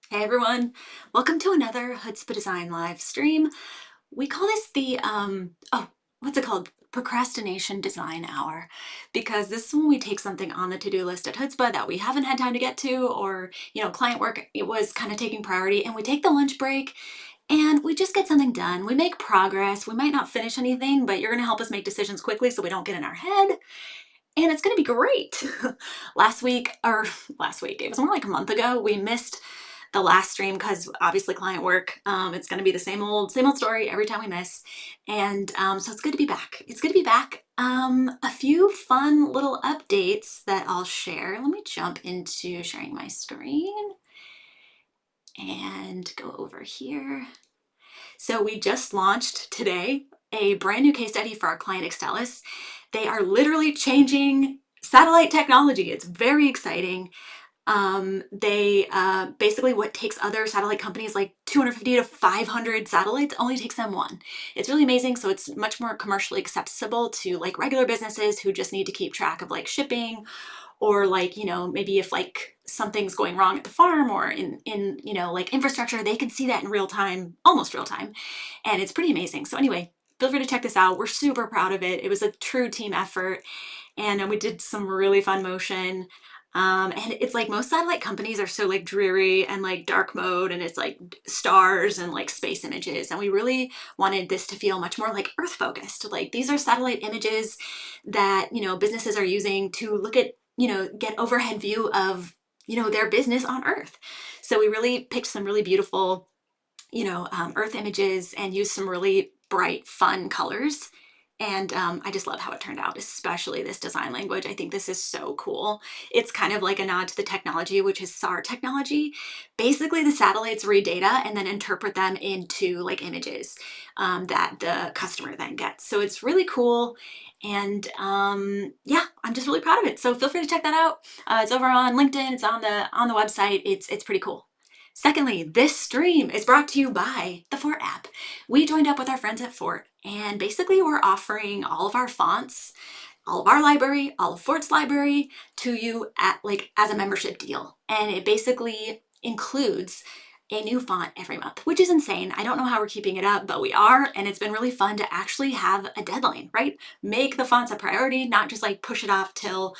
Hey everyone, welcome to another Hoodzpah Design live stream. We call this the, what's it called? Procrastination Design Hour, because this is when we take something on the to-do list at Hoodzpah that we haven't had time to get to, or, client work, it was kind of taking priority, and we take the lunch break and we just get something done. We make progress. We might not finish anything, but you're going to help us make decisions quickly so we don't get in our head. And it's going to be great. Last week, it was more like a month ago, we missed the last stream because obviously client work. It's going to be the same old story every time we miss. And so it's good to be back. It's good to be back. A few fun little updates that I'll share. Let me jump into sharing my screen and go over here. So we just launched today a brand new case study for our client Extellis. They are literally changing satellite technology. It's very exciting. They basically what takes other satellite companies like 250 to 500 satellites only takes them one. It's really amazing. So it's much more commercially accessible to like regular businesses who just need to keep track of like shipping, or like, maybe if like something's going wrong at the farm or in like infrastructure, they can see that in real time, almost real time. And it's pretty amazing. So anyway, feel free to check this out. We're super proud of it. It was a true team effort, and we did some really fun motion. And it's like most satellite companies are so like dreary and like dark mode, and it's like stars and like space images. And we really wanted this to feel much more like Earth focused. Like these are satellite images that, businesses are using to look at, get overhead view of, their business on Earth. So we really picked some really beautiful, Earth images and used some really bright, fun colors. And I just love how it turned out, especially this design language. I think this is so cool. It's kind of like a nod to the technology, which is SAR technology. Basically, the satellites read data and then interpret them into like images that the customer then gets. So it's really cool. And yeah, I'm just really proud of it. So feel free to check that out. It's over on LinkedIn. It's on the website. It's pretty cool. Secondly, this stream is brought to you by the Fort app. We joined up with our friends at Fort, and basically we're offering all of our fonts, all of our library, all of Fort's library to you at like as a membership deal. And it basically includes a new font every month, which is insane. I don't know how we're keeping it up, but we are, and it's been really fun to actually have a deadline, right? Make the fonts a priority, not just like push it off till,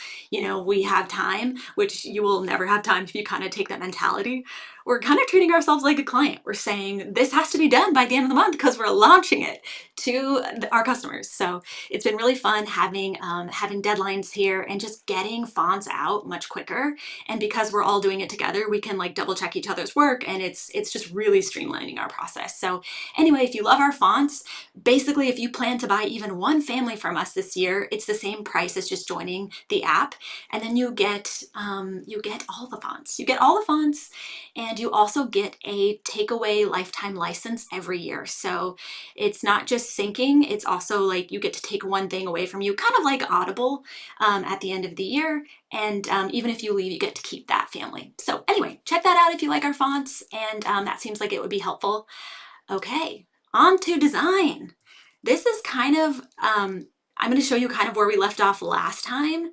we have time, which you will never have time if you kind of take that mentality. We're kind of treating ourselves like a client. We're saying this has to be done by the end of the month because we're launching it to our customers. So it's been really fun having deadlines here and just getting fonts out much quicker. And because we're all doing it together, we can like double check each other's work, and it's just really streamlining our process. So anyway, if you love our fonts, basically if you plan to buy even one family from us this year, it's the same price as just joining the app, and then you get all the fonts. You get all the fonts, and you also get a takeaway lifetime license every year. So it's not just syncing, it's also like you get to take one thing away from you, kind of like Audible at the end of the year. And even if you leave, you get to keep that family. So anyway, check that out if you like our fonts, and that seems like it would be helpful. Okay, on to design. This is kind of, I'm going to show you kind of where we left off last time.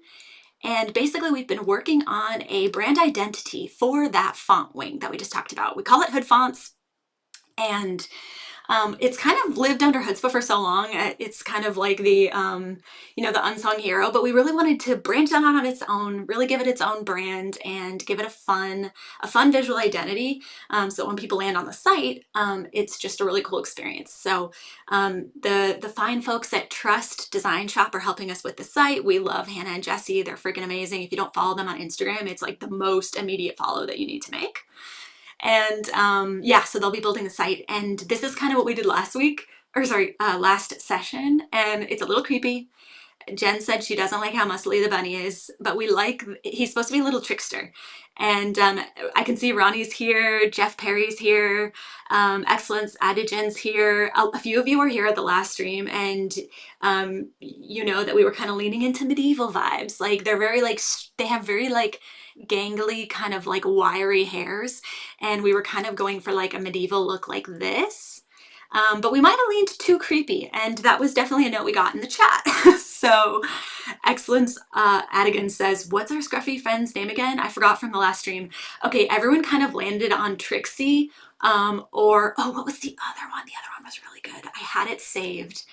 And basically we've been working on a brand identity for that font wing that we just talked about. We call it HoodFonts, and it's kind of lived under Hoodzpah for so long. It's kind of like the, the unsung hero, but we really wanted to branch out on its own, really give it its own brand and give it a fun visual identity. So when people land on the site, it's just a really cool experience. So the fine folks at Trust Design Shop are helping us with the site. We love Hannah and Jesse. They're freaking amazing. If you don't follow them on Instagram, it's like the most immediate follow that you need to make. And yeah, so they'll be building the site. And this is kind of what we did last week, or sorry, last session. And it's a little creepy. Jen said she doesn't like how muscly the bunny is, but he's supposed to be a little trickster. And I can see Ronnie's here, Jeff Perry's here, Excellence Adigen's here. A few of you were here at the last stream, and you know that we were kind of leaning into medieval vibes. Like they're very like, they have very like gangly kind of like wiry hairs, and we were kind of going for like a medieval look like this. But we might have leaned too creepy, and that was definitely a note we got in the chat. So Excellence Adigan says, what's our scruffy friend's name again? I forgot from the last stream. Okay, everyone kind of landed on Trixie, or, oh, what was the other one? The other one was really good. I had it saved.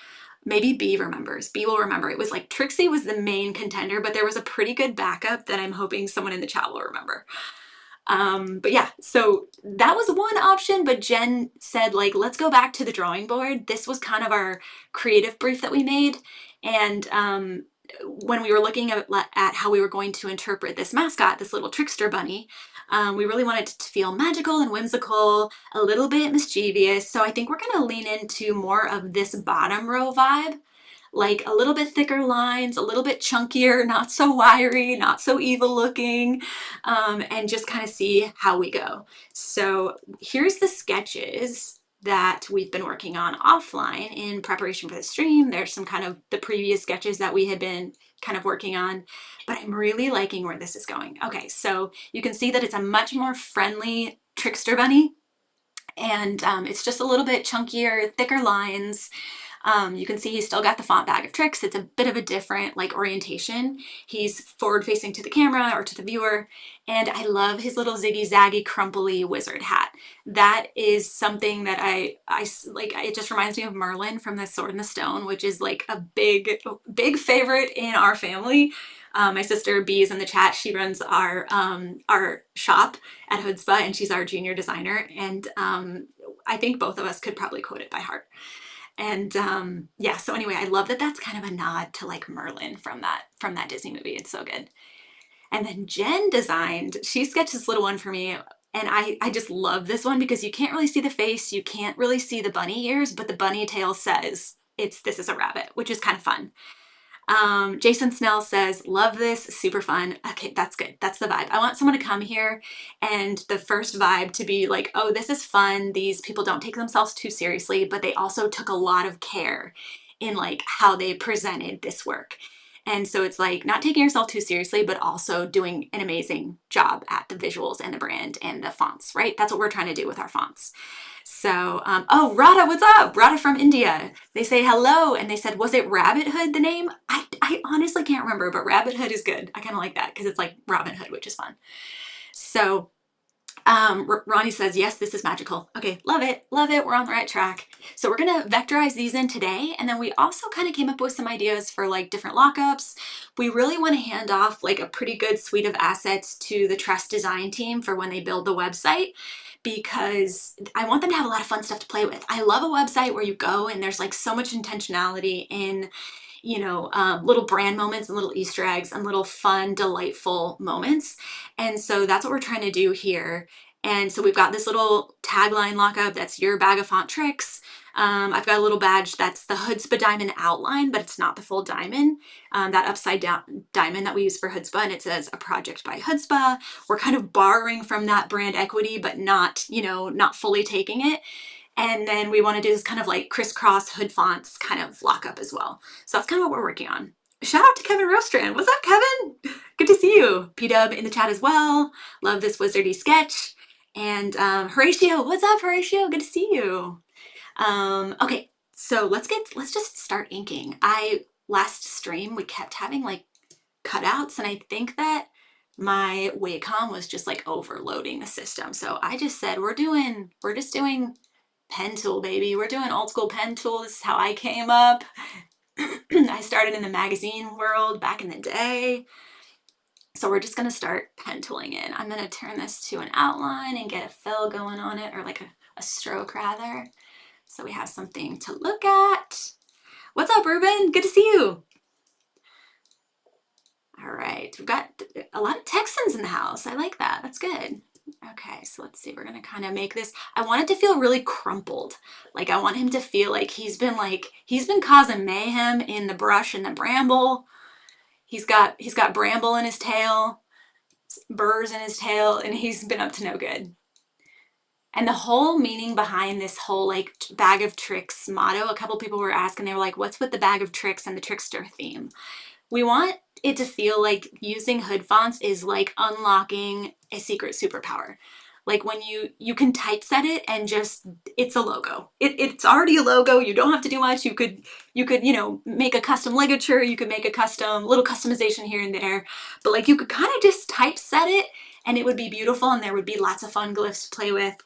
Maybe Bea remembers. Bea will remember. It was like Trixie was the main contender, but there was a pretty good backup that I'm hoping someone in the chat will remember. But yeah, so that was one option, but Jen said, like, let's go back to the drawing board. This was kind of our creative brief that we made. And when we were looking at how we were going to interpret this mascot, this little trickster bunny, we really wanted it to feel magical and whimsical, a little bit mischievous. So I think we're going to lean into more of this bottom row vibe, like a little bit thicker lines, a little bit chunkier, not so wiry, not so evil looking, and just kind of see how we go. So here's the sketches that we've been working on offline in preparation for the stream. There's some kind of the previous sketches that we had been kind of working on, but I'm really liking where this is going. Okay, so you can see that it's a much more friendly trickster bunny, and it's just a little bit chunkier, thicker lines. You can see he's still got the font Bag of Tricks. It's a bit of a different like orientation. He's forward facing to the camera or to the viewer. And I love his little ziggy zaggy crumply wizard hat. That is something that I like. It just reminds me of Merlin from The Sword in the Stone, which is like a big favorite in our family. My sister Bea is in the chat. She runs our shop at Hoodzpah, and she's our junior designer. And I think both of us could probably quote it by heart. And yeah, so anyway, I love that that's kind of a nod to like Merlin from that Disney movie. It's so good. And then Jen designed, she sketched this little one for me, and I just love this one because you can't really see the face, you can't really see the bunny ears, but the bunny tail says this is a rabbit, which is kind of fun. Jason Snell says, love this, super fun. Okay, that's good. That's the vibe. I want someone to come here and the first vibe to be like, oh, this is fun. These people don't take themselves too seriously, but they also took a lot of care in like how they presented this work. And so it's like not taking yourself too seriously, but also doing an amazing job at the visuals and the brand and the fonts, right? That's what we're trying to do with our fonts. So, oh, Radha, what's up? Radha from India. They say hello, and they said, was it Rabbit Hood, the name? I honestly can't remember, but Rabbit Hood is good. I kind of like that because it's like Robin Hood, which is fun. So, Ronnie says, yes, this is magical. Okay, love it, love it. We're on the right track. So we're gonna vectorize these in today, and then we also kind of came up with some ideas for like different lockups. We really want to hand off like a pretty good suite of assets to the Trust design team for when they build the website, because I want them to have a lot of fun stuff to play with. I love a website where you go and there's like so much intentionality in, you know, little brand moments and little Easter eggs and little fun, delightful moments. And so that's what we're trying to do here. And so we've got this little tagline lockup that's your bag of font tricks. I've got a little badge that's the Hoodzpah diamond outline, but it's not the full diamond. That upside down diamond that we use for Hoodzpah, and it says a project by Hoodzpah. We're kind of borrowing from that brand equity, but not, you know, not fully taking it. And then we want to do this kind of like crisscross HoodFonts kind of lockup as well. So that's kind of what we're working on. Shout out to Kevin Rostrand. What's up, Kevin? Good to see you. P-Dub in the chat as well. Love this wizardy sketch. And Horatio, what's up, Horatio? Good to see you. Okay, so let's just start inking. Last stream we kept having like cutouts, and I think that my Wacom was just like overloading the system. So I just said we're just doing pen tool, baby. We're doing old school pen tool. This is how I came up. I started in the magazine world back in the day. So we're just gonna start pen tooling in. I'm gonna turn this to an outline and get a fill going on it, or like a stroke rather. So we have something to look at. What's up, Ruben? Good to see you. All right, we've got a lot of Texans in the house. I like that, that's good. Okay, so let's see, we're gonna kind of make this, I want it to feel really crumpled. Like I want him to feel like he's been causing mayhem in the brush and the bramble. He's got bramble in his tail, burrs in his tail, and he's been up to no good. And the whole meaning behind this whole like bag of tricks motto, a couple people were asking, they were like, what's with the bag of tricks and the trickster theme? We want it to feel like using HoodFonts is like unlocking a secret superpower. Like when you can typeset it and just, it's a logo. It's already a logo. You don't have to do much. You could, you know, make a custom ligature. You could make a custom, little customization here and there. But like you could kind of just typeset it and it would be beautiful and there would be lots of fun glyphs to play with.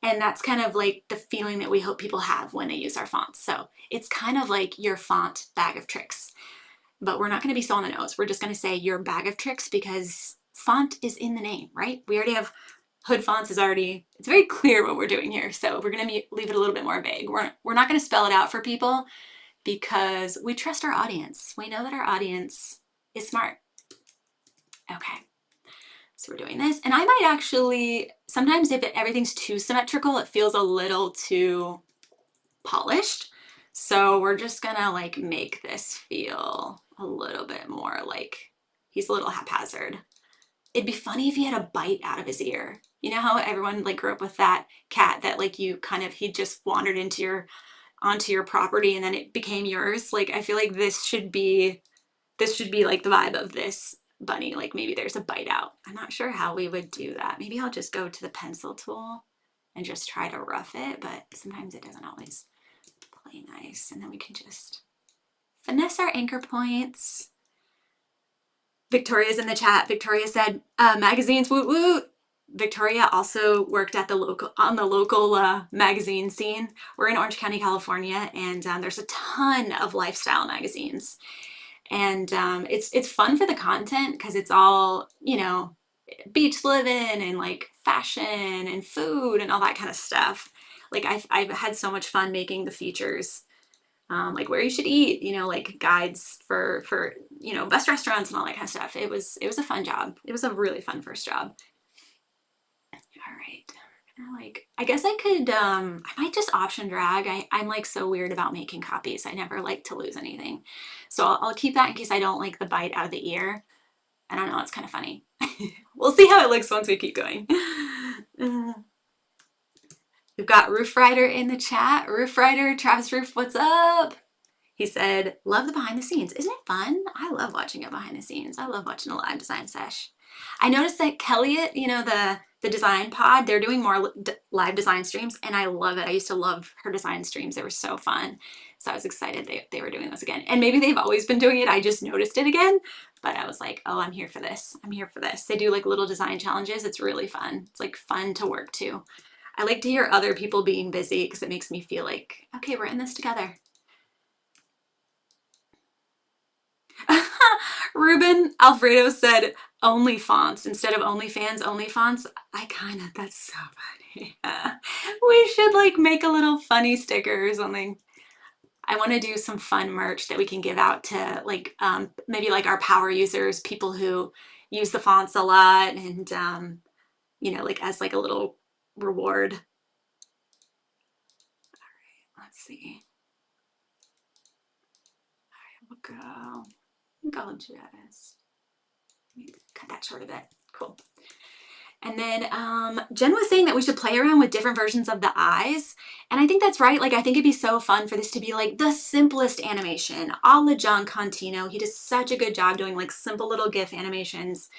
And that's kind of like the feeling that we hope people have when they use our fonts. So it's kind of like your font bag of tricks. But we're not going to be so on the nose. We're just going to say your bag of tricks because font is in the name, right? We already have HoodFonts is already, it's very clear what we're doing here. So we're going to leave it a little bit more vague. We're not going to spell it out for people because we trust our audience. We know that our audience is smart. Okay. So we're doing this. And I might actually, sometimes if everything's too symmetrical, it feels a little too polished. So we're just gonna like make this feel a little bit more like he's a little haphazard. It'd be funny if he had a bite out of his ear. You know how everyone like grew up with that cat that like you kind of, he just wandered into onto your property and then it became yours. Like I feel like this should be like the vibe of this bunny. Like maybe there's a bite out. I'm not sure how we would do that. Maybe I'll just go to the pencil tool and just try to rough it, but sometimes it doesn't always play nice. And then we can just finesse our anchor points. Victoria's in the chat. Victoria said, magazines, woot woot. Victoria also worked at the local magazine scene. We're in Orange County, California, and there's a ton of lifestyle magazines. And it's fun for the content because it's all, you know, beach living and like fashion and food and all that kind of stuff. Like I've had so much fun making the features, like where you should eat, you know, like guides for you know, best restaurants and all that kind of stuff. It was a fun job. It was a really fun first job. All right. Like, I guess I could, I might just option drag. I'm like so weird about making copies. I never like to lose anything. So I'll keep that in case I don't like the bite out of the ear. I don't know, it's kind of funny. We'll see how it looks once we keep going. We've got Roof Rider in the chat. Roof Rider, Travis Roof, what's up? He said, love the behind the scenes. Isn't it fun? I love watching it behind the scenes. I love watching a live design sesh. I noticed that Kellyet, you know, the design pod, they're doing more live design streams and I love it. I used to love her design streams. They were so fun. So I was excited they were doing this again. And maybe they've always been doing it. I just noticed it again. But I was like, oh, I'm here for this. I'm here for this. They do like little design challenges. It's really fun. It's like fun to work to. I like to hear other people being busy because it makes me feel like, okay, we're in this together. Ruben Alfredo said only fonts instead of OnlyFans, only fonts. That's so funny. We should like make a little funny sticker or something. I want to do some fun merch that we can give out to like maybe like our power users, people who use the fonts a lot, and you know, like as like a little reward. All right, let's see. All right, we'll go Jess. Cut that short a bit. Cool. And then Jen was saying that we should play around with different versions of the eyes. And I think that's right. Like, I think it'd be so fun for this to be like the simplest animation, a la John Contino. He does such a good job doing like simple little GIF animations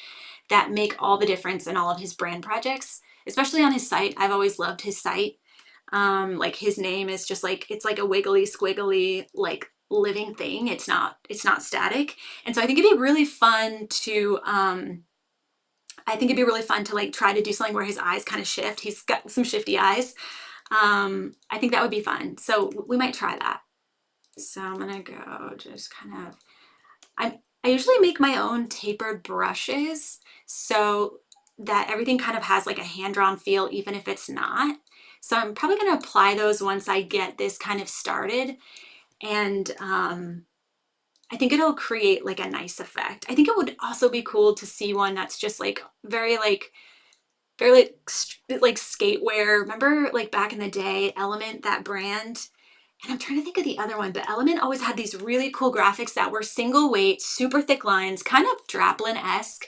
that make all the difference in all of his brand projects, especially on his site. I've always loved his site. Like his name is just like, it's like a wiggly squiggly, like living thing. It's not static. And so I think it'd be really fun to, like try to do something where his eyes kind of shift. He's got some shifty eyes. I think that would be fun. So we might try that. So I'm gonna go just kind of, I usually make my own tapered brushes so that everything kind of has like a hand-drawn feel, even if it's not. So I'm probably gonna apply those once I get this kind of started. And I think it'll create like a nice effect. I think it would also be cool to see one that's just like very like skatewear. Remember like back in the day, Element, that brand? And I'm trying to think of the other one, but Element always had these really cool graphics that were single weight, super thick lines, kind of Draplin-esque.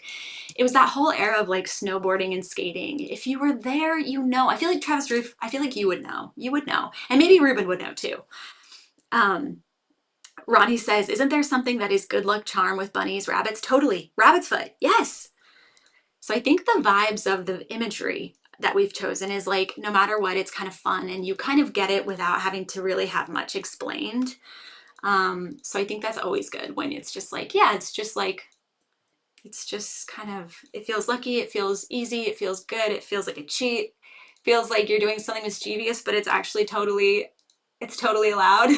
It was that whole era of like snowboarding and skating. If you were there, you know. I feel like Travis Roof, I feel like you would know. You would know. And maybe Ruben would know too. Ronnie says, isn't there something that is good luck charm with bunnies, rabbits? Totally. Rabbit's foot. Yes. So I think the vibes of the imagery that we've chosen is like, no matter what, it's kind of fun and you kind of get it without having to really have much explained. So I think that's always good when it's just like, yeah, it's just like, it's just kind of, it feels lucky, it feels easy, it feels good, it feels like a cheat, it feels like you're doing something mischievous, but it's actually totally, it's totally allowed.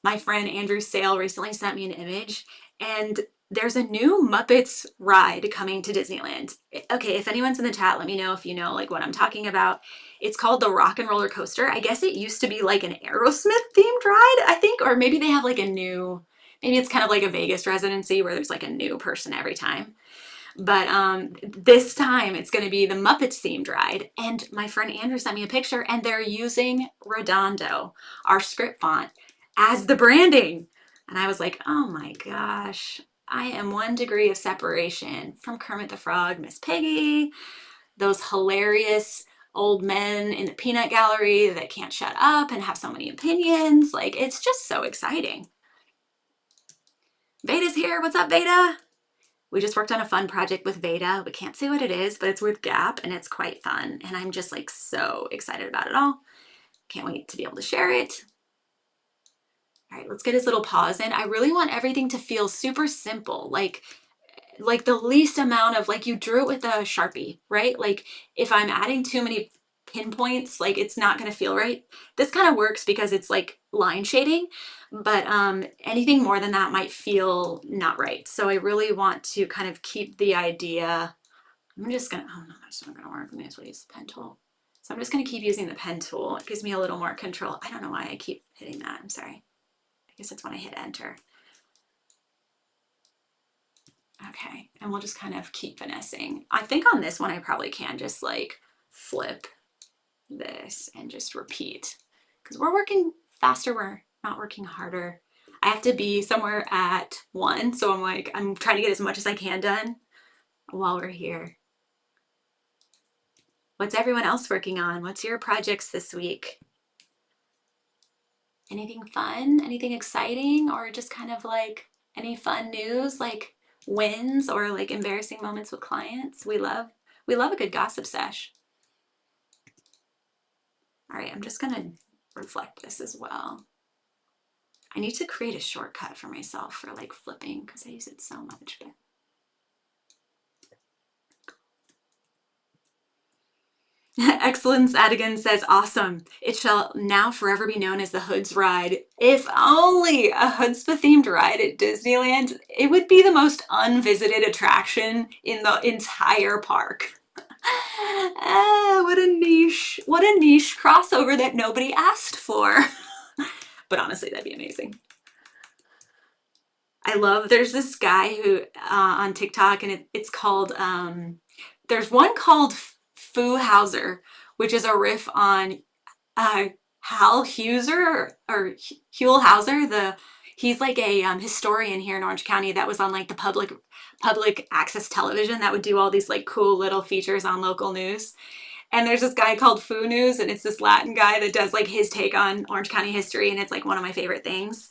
My friend Andrew Sale recently sent me an image, and there's a new Muppets ride coming to Disneyland. Okay, if anyone's in the chat, let me know if you know like what I'm talking about. It's called the Rock and Roller Coaster. I guess it used to be like an Aerosmith themed ride, I think, or maybe they have like a new, maybe it's kind of like a Vegas residency where there's like a new person every time. But this time it's going to be the Muppets themed ride. And my friend Andrew sent me a picture, and they're using Redondo, our script font, as the branding. And I was like, oh my gosh, I am 1 degree of separation from Kermit the Frog, Miss Piggy, those hilarious old men in the peanut gallery that can't shut up and have so many opinions. Like, it's just so exciting. Veda's here. What's up, Veda? We just worked on a fun project with Veda. We can't say what it is, but it's with Gap and it's quite fun. And I'm just like so excited about it all. Can't wait to be able to share it. All right, let's get his little paws in. I really want everything to feel super simple, like the least amount of, like, you drew it with a Sharpie, right? Like if I'm adding too many pinpoints, like it's not going to feel right. This kind of works because it's like line shading, but anything more than that might feel not right. So I really want to kind of keep the idea. I'm just gonna, oh no, that's not gonna work. I may as well use the pen tool. So I'm just gonna keep using the pen tool. It gives me a little more control. I don't know why I keep hitting that. I'm sorry. I guess it's when I hit enter. Okay, and we'll just kind of keep finessing. I think on this one I probably can just like flip this and just repeat, because we're working faster, we're not working harder. I have to be somewhere at 1, so I'm like, I'm trying to get as much as I can done while we're here. What's everyone else working on? What's your projects this week? Anything fun? Anything exciting? Or just kind of like any fun news, like wins or like embarrassing moments with clients? We love a good gossip sesh. All right, I'm just gonna reflect this as well. I need to create a shortcut for myself for like flipping because I use it so much. But Excellence Adigan says, awesome. It shall now forever be known as the Hoods ride. If only a Hoodzpah themed ride at Disneyland, it would be the most unvisited attraction in the entire park. What a niche crossover that nobody asked for. But honestly, that'd be amazing. I love, there's this guy who on TikTok, and it's called, there's one called Foo Hauser, which is a riff on Hal Heuser or Huell Hauser. He's like a historian here in Orange County that was on like the public access television that would do all these like cool little features on local news. And there's this guy called Foo News, and it's this Latin guy that does like his take on Orange County history, and it's like one of my favorite things.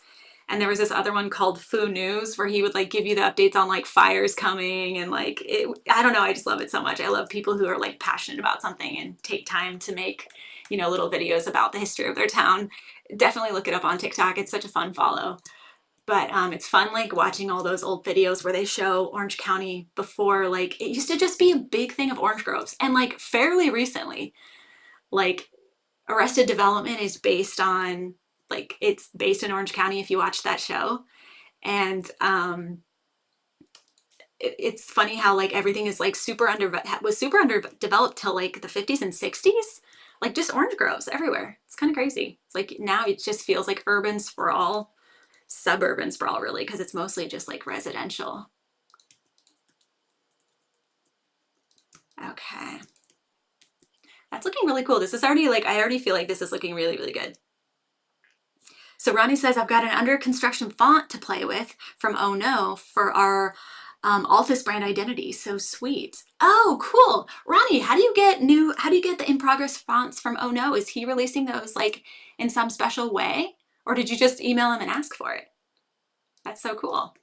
And there was this other one called Foo News where he would like give you the updates on like fires coming and like it, I don't know, I just love it so much. I love people who are like passionate about something and take time to make, you know, little videos about the history of their town. Definitely look it up on TikTok. It's such a fun follow. But it's fun like watching all those old videos where they show Orange County before, like it used to just be a big thing of orange groves. And like fairly recently, like Arrested Development is based on, like it's based in Orange County if you watch that show. And it's funny how like everything is like was super underdeveloped till like the 50s and 60s, like just orange groves everywhere. It's kind of crazy. It's like now it just feels like urban sprawl, suburban sprawl really, because it's mostly just like residential. Okay, that's looking really cool. This is already like, I already feel like this is looking really, really good. So Ronnie says, I've got an under construction font to play with from Oh No for our Altus brand identity. So sweet. Oh, cool. Ronnie, how do you get the in progress fonts from Oh No? Is he releasing those like in some special way? Or did you just email him and ask for it? That's so cool. All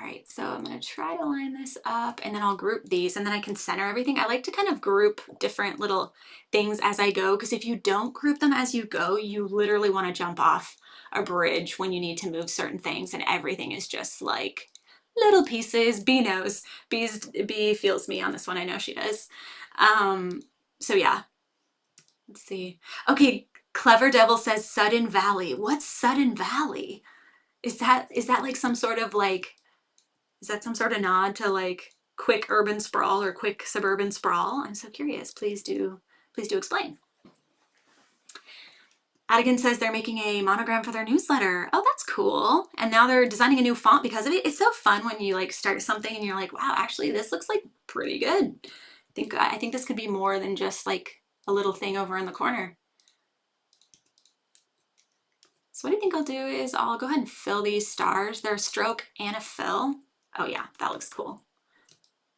All right, so I'm gonna try to line this up and then I'll group these and then I can center everything. I like to kind of group different little things as I go, because if you don't group them as you go, you literally want to jump off a bridge when you need to move certain things and everything is just like little pieces. Bea knows. Bea feels me on this one. I know she does. So yeah, let's see. Okay, Clever Devil says Sudden Valley. What's Sudden Valley? Is that like some sort of like, is that some sort of nod to like quick urban sprawl or quick suburban sprawl? I'm so curious. Please do explain. Adigan says they're making a monogram for their newsletter. Oh, that's cool. And now they're designing a new font because of it. It's so fun when you like start something and you're like, wow, actually this looks like pretty good. I think this could be more than just like a little thing over in the corner. So what I think I'll do is I'll go ahead and fill these stars. They're a stroke and a fill. Oh yeah, that looks cool.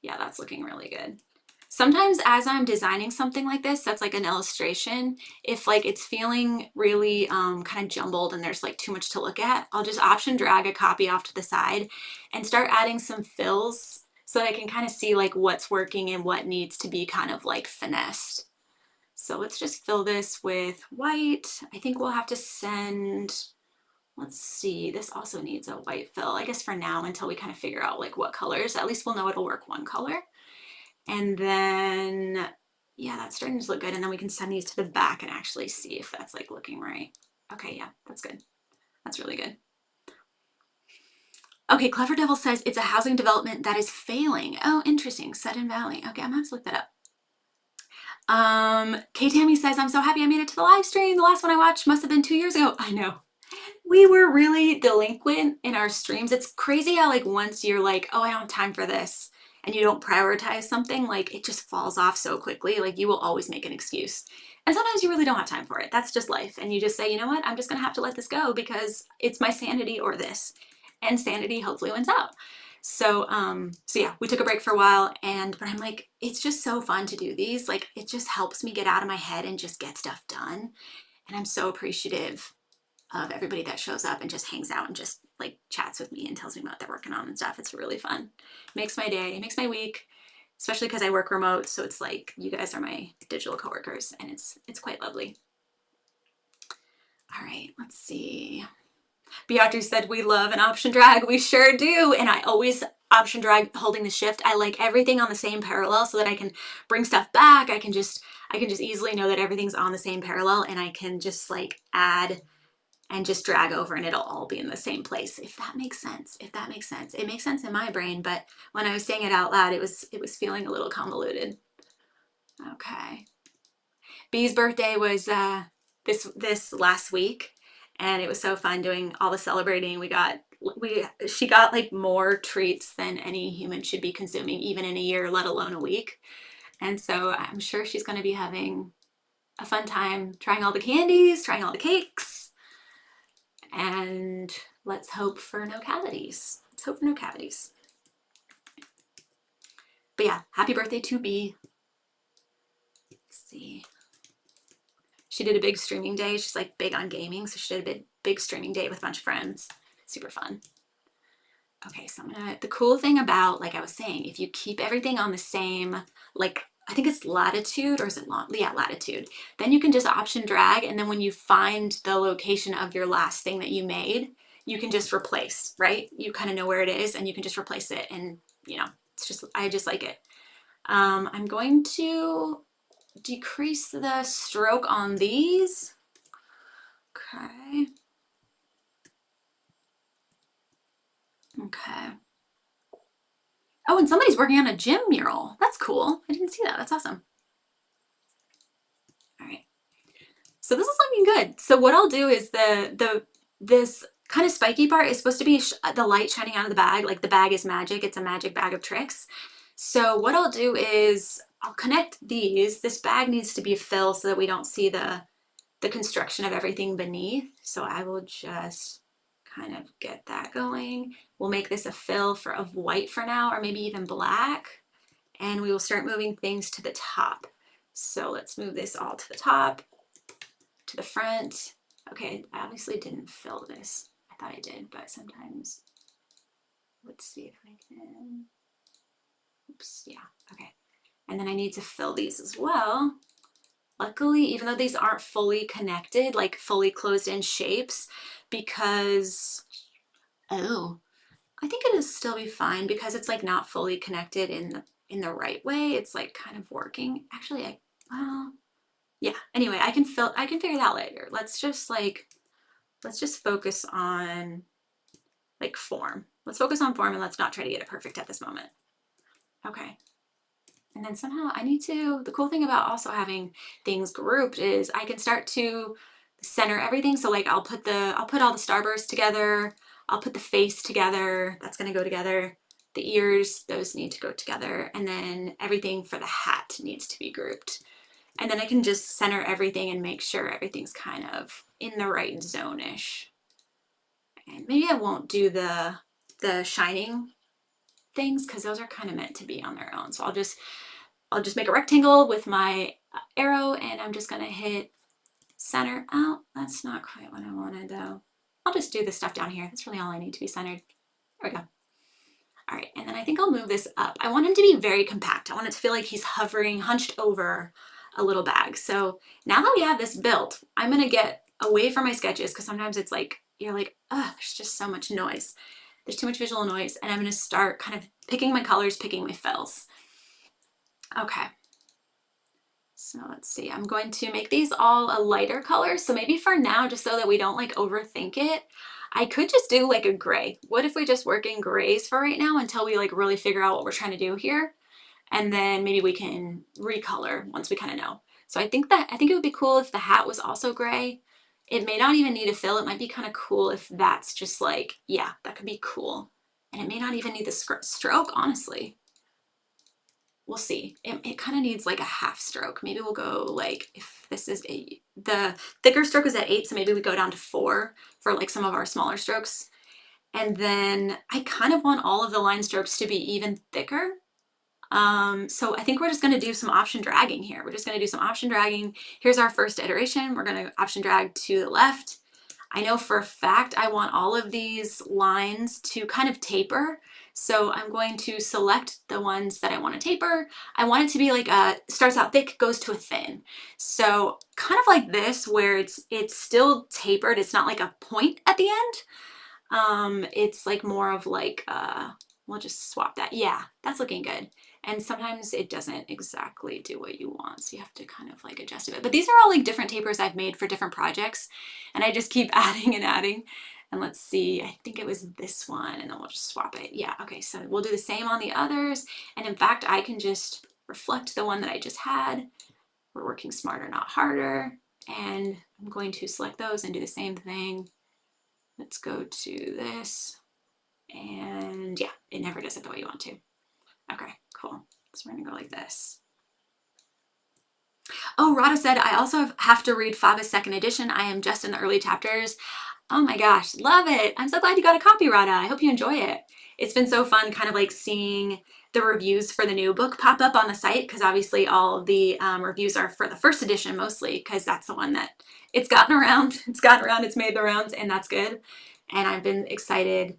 Yeah, that's looking really good. Sometimes as I'm designing something like this, that's like an illustration, if like it's feeling really kind of jumbled and there's like too much to look at, I'll just option drag a copy off to the side and start adding some fills so that I can kind of see like what's working and what needs to be kind of like finessed. So let's just fill this with white. I think we'll have to send, let's see, this also needs a white fill, I guess for now until we kind of figure out like what colors. At least we'll know it'll work one color. And then, yeah, that's starting to look good. And then we can send these to the back and actually see if that's like looking right. Okay, yeah, that's good. That's really good. Okay, Clever Devil says it's a housing development that is failing. Oh, interesting. Sudden Valley. Okay, I'm gonna have to look that up. Kay Tammy says, I'm so happy I made it to the live stream. The last one I watched must have been 2 years ago. I know. We were really delinquent in our streams. It's crazy how like once you're like, oh, I don't have time for this, and you don't prioritize something, like it just falls off so quickly. Like you will always make an excuse. And sometimes you really don't have time for it. That's just life. And you just say, you know what, I'm just gonna have to let this go because it's my sanity or this. And sanity hopefully wins out. So so yeah, we took a break for a while but I'm like, it's just so fun to do these. Like it just helps me get out of my head and just get stuff done. And I'm so appreciative of everybody that shows up and just hangs out and just like chats with me and tells me what they're working on and stuff. It's really fun. It makes my day, it makes my week, especially because I work remote. So it's like you guys are my digital coworkers and it's quite lovely. All right, let's see. Beatrice said we love an option drag. We sure do. And I always option drag holding the shift. I like everything on the same parallel so that I can bring stuff back. I can just easily know that everything's on the same parallel and I can just like add and just drag over and it'll all be in the same place. If that makes sense, if that makes sense. It makes sense in my brain, but when I was saying it out loud, it was feeling a little convoluted. Okay. Bee's birthday was this last week and it was so fun doing all the celebrating. She got like more treats than any human should be consuming even in a year, let alone a week. And so I'm sure she's going to be having a fun time trying all the candies, trying all the cakes. And let's hope for no cavities. Let's hope for no cavities. But yeah, happy birthday to Bea. Let's see. She did a big streaming day. She's like big on gaming, so she did a big streaming day with a bunch of friends. Super fun. Okay, so the cool thing about, like I was saying, if you keep everything on the same, like I think it's latitude or is it long? Yeah, latitude. Then you can just option drag and then when you find the location of your last thing that you made, you can just replace, right? You kind of know where it is and you can just replace it and you know, it's just, I just like it. I'm going to decrease the stroke on these. Okay. Okay. Oh, and somebody's working on a gym mural. That's cool. I didn't see that. That's awesome. All right. So this is looking good. So what I'll do is this kind of spiky part is supposed to be the light shining out of the bag. Like the bag is magic. It's a magic bag of tricks. So what I'll do is I'll connect these. This bag needs to be filled so that we don't see the construction of everything beneath. So I will just kind of get that going. We'll make this a fill of white for now, or maybe even black. And we will start moving things to the top. So let's move this all to the top, to the front. Okay, I obviously didn't fill this. I thought I did, but sometimes let's see if I can, oops, yeah, okay. And then I need to fill these as well. Luckily, even though these aren't fully connected, like fully closed in shapes, because, oh, I think it'll still be fine because it's like not fully connected in the right way. It's like kind of working. Actually, well, yeah, anyway, I can figure it out later. Let's just focus on like form. Let's focus on form and let's not try to get it perfect at this moment. Okay. And then somehow the cool thing about also having things grouped is I can start to center everything. So like I'll put all the starbursts together. I'll put the face together. That's going to go together. The ears, those need to go together. And then everything for the hat needs to be grouped. And then I can just center everything and make sure everything's kind of in the right zone-ish. And maybe I won't do the shining things because those are kind of meant to be on their own. So I'll just make a rectangle with my arrow and I'm just gonna hit center. Oh, that's not quite what I wanted though. I'll just do this stuff down here. That's really all I need to be centered. There we go. All right, and then I think I'll move this up. I want him to be very compact. I want it to feel like he's hovering, hunched over a little bag. So now that we have this built, I'm gonna get away from my sketches because sometimes it's like, you're like, oh, there's just so much noise. There's too much visual noise, and I'm gonna start kind of picking my colors, picking my fills. Okay. So let's see, I'm going to make these all a lighter color. So maybe for now, just so that we don't like overthink it, I could just do like a gray. What if we just work in grays for right now until we like really figure out what we're trying to do here? And then maybe we can recolor once we kind of know. So I think it would be cool if the hat was also gray. It may not even need a fill. It might be kind of cool if that's just like, yeah, that could be cool. And it may not even need the stroke, honestly. We'll see. It kind of needs like a half stroke. Maybe we'll go like, if this is the thicker stroke is at 8, so maybe we go down to 4 for like some of our smaller strokes. And then I kind of want all of the line strokes to be even thicker. So I think we're just going to do some option dragging here. We're just going to do some option dragging. Here's our first iteration. We're going to option drag to the left. I know for a fact I want all of these lines to kind of taper. So I'm going to select the ones that I want to taper. I want it to be like starts out thick, goes to a thin. So kind of like this where it's still tapered. It's not like a point at the end. It's like more of like, we'll just swap that. Yeah, that's looking good. And sometimes it doesn't exactly do what you want. So you have to kind of like adjust a bit. But these are all like different tapers I've made for different projects. And I just keep adding and adding. And let's see, I think it was this one and then we'll just swap it. Yeah, okay, so we'll do the same on the others. And in fact, I can just reflect the one that I just had. We're working smarter, not harder. And I'm going to select those and do the same thing. Let's go to this. And yeah, it never does it the way you want to. Okay, cool. So we're gonna go like this. Oh, Rada said, I also have to read Faba's second edition. I am just in the early chapters. Oh my gosh, love it. I'm so glad you got a copy, Rada. I hope you enjoy it. It's been so fun kind of like seeing the reviews for the new book pop up on the site because obviously all of the reviews are for the first edition mostly because that's the one that it's gotten around, it's made the rounds, and that's good. And I've been excited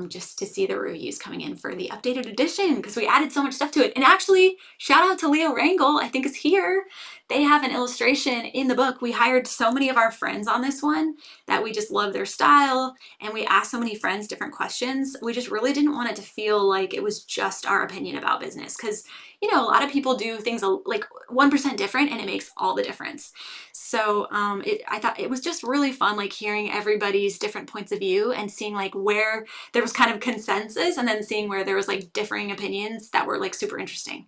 just to see the reviews coming in for the updated edition because we added so much stuff to it. And actually, shout out to Leo Rangel, I think is here. They have an illustration in the book. We hired so many of our friends on this one that we just love their style, and we asked so many friends different questions. We just really didn't want it to feel like it was just our opinion about business because, you know, a lot of people do things like 1% different and it makes all the difference. So I thought it was just really fun, like hearing everybody's different points of view and seeing like where there was kind of consensus and then seeing where there was like differing opinions that were like super interesting.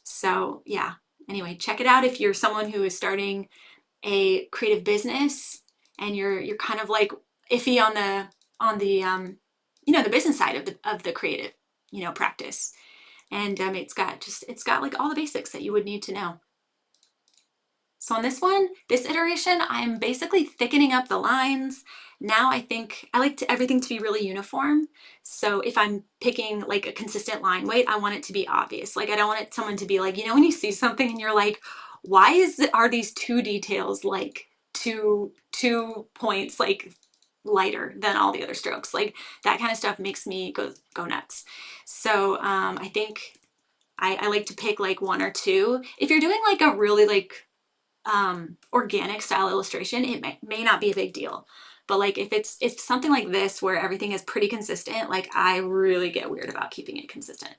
So yeah, anyway, check it out if you're someone who is starting a creative business and you're kind of like iffy on the you know, the business side of the creative, you know, practice. And it's got like all the basics that you would need to know. So on this one, this iteration, I'm basically thickening up the lines. Now I think I like everything to be really uniform. So if I'm picking like a consistent line weight, I want it to be obvious. Like I don't want someone to be like, you know, when you see something and you're like, why are these two details like two points like lighter than all the other strokes. Like that kind of stuff makes me go nuts. So I think I like to pick like one or two. If you're doing like a really like organic style illustration, it may not be a big deal. But like if it's something like this where everything is pretty consistent, like I really get weird about keeping it consistent.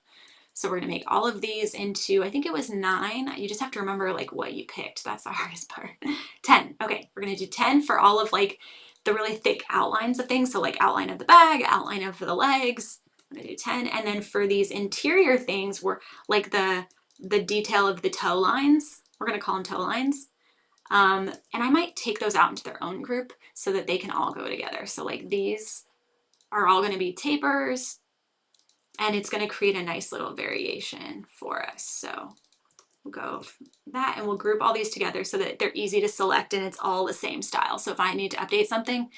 So we're gonna make all of these into, I think it was 9. You just have to remember like what you picked. That's the hardest part. 10. Okay, we're gonna do 10 for all of like the really thick outlines of things. So like outline of the bag, outline of the legs. I'm gonna do 10. And then for these interior things, we're like the detail of the toe lines. We're gonna call them toe lines. And I might take those out into their own group so that they can all go together. So like these are all gonna be tapers, and it's going to create a nice little variation for us. So we'll go that, and we'll group all these together so that they're easy to select and it's all the same style. So if I need to update something,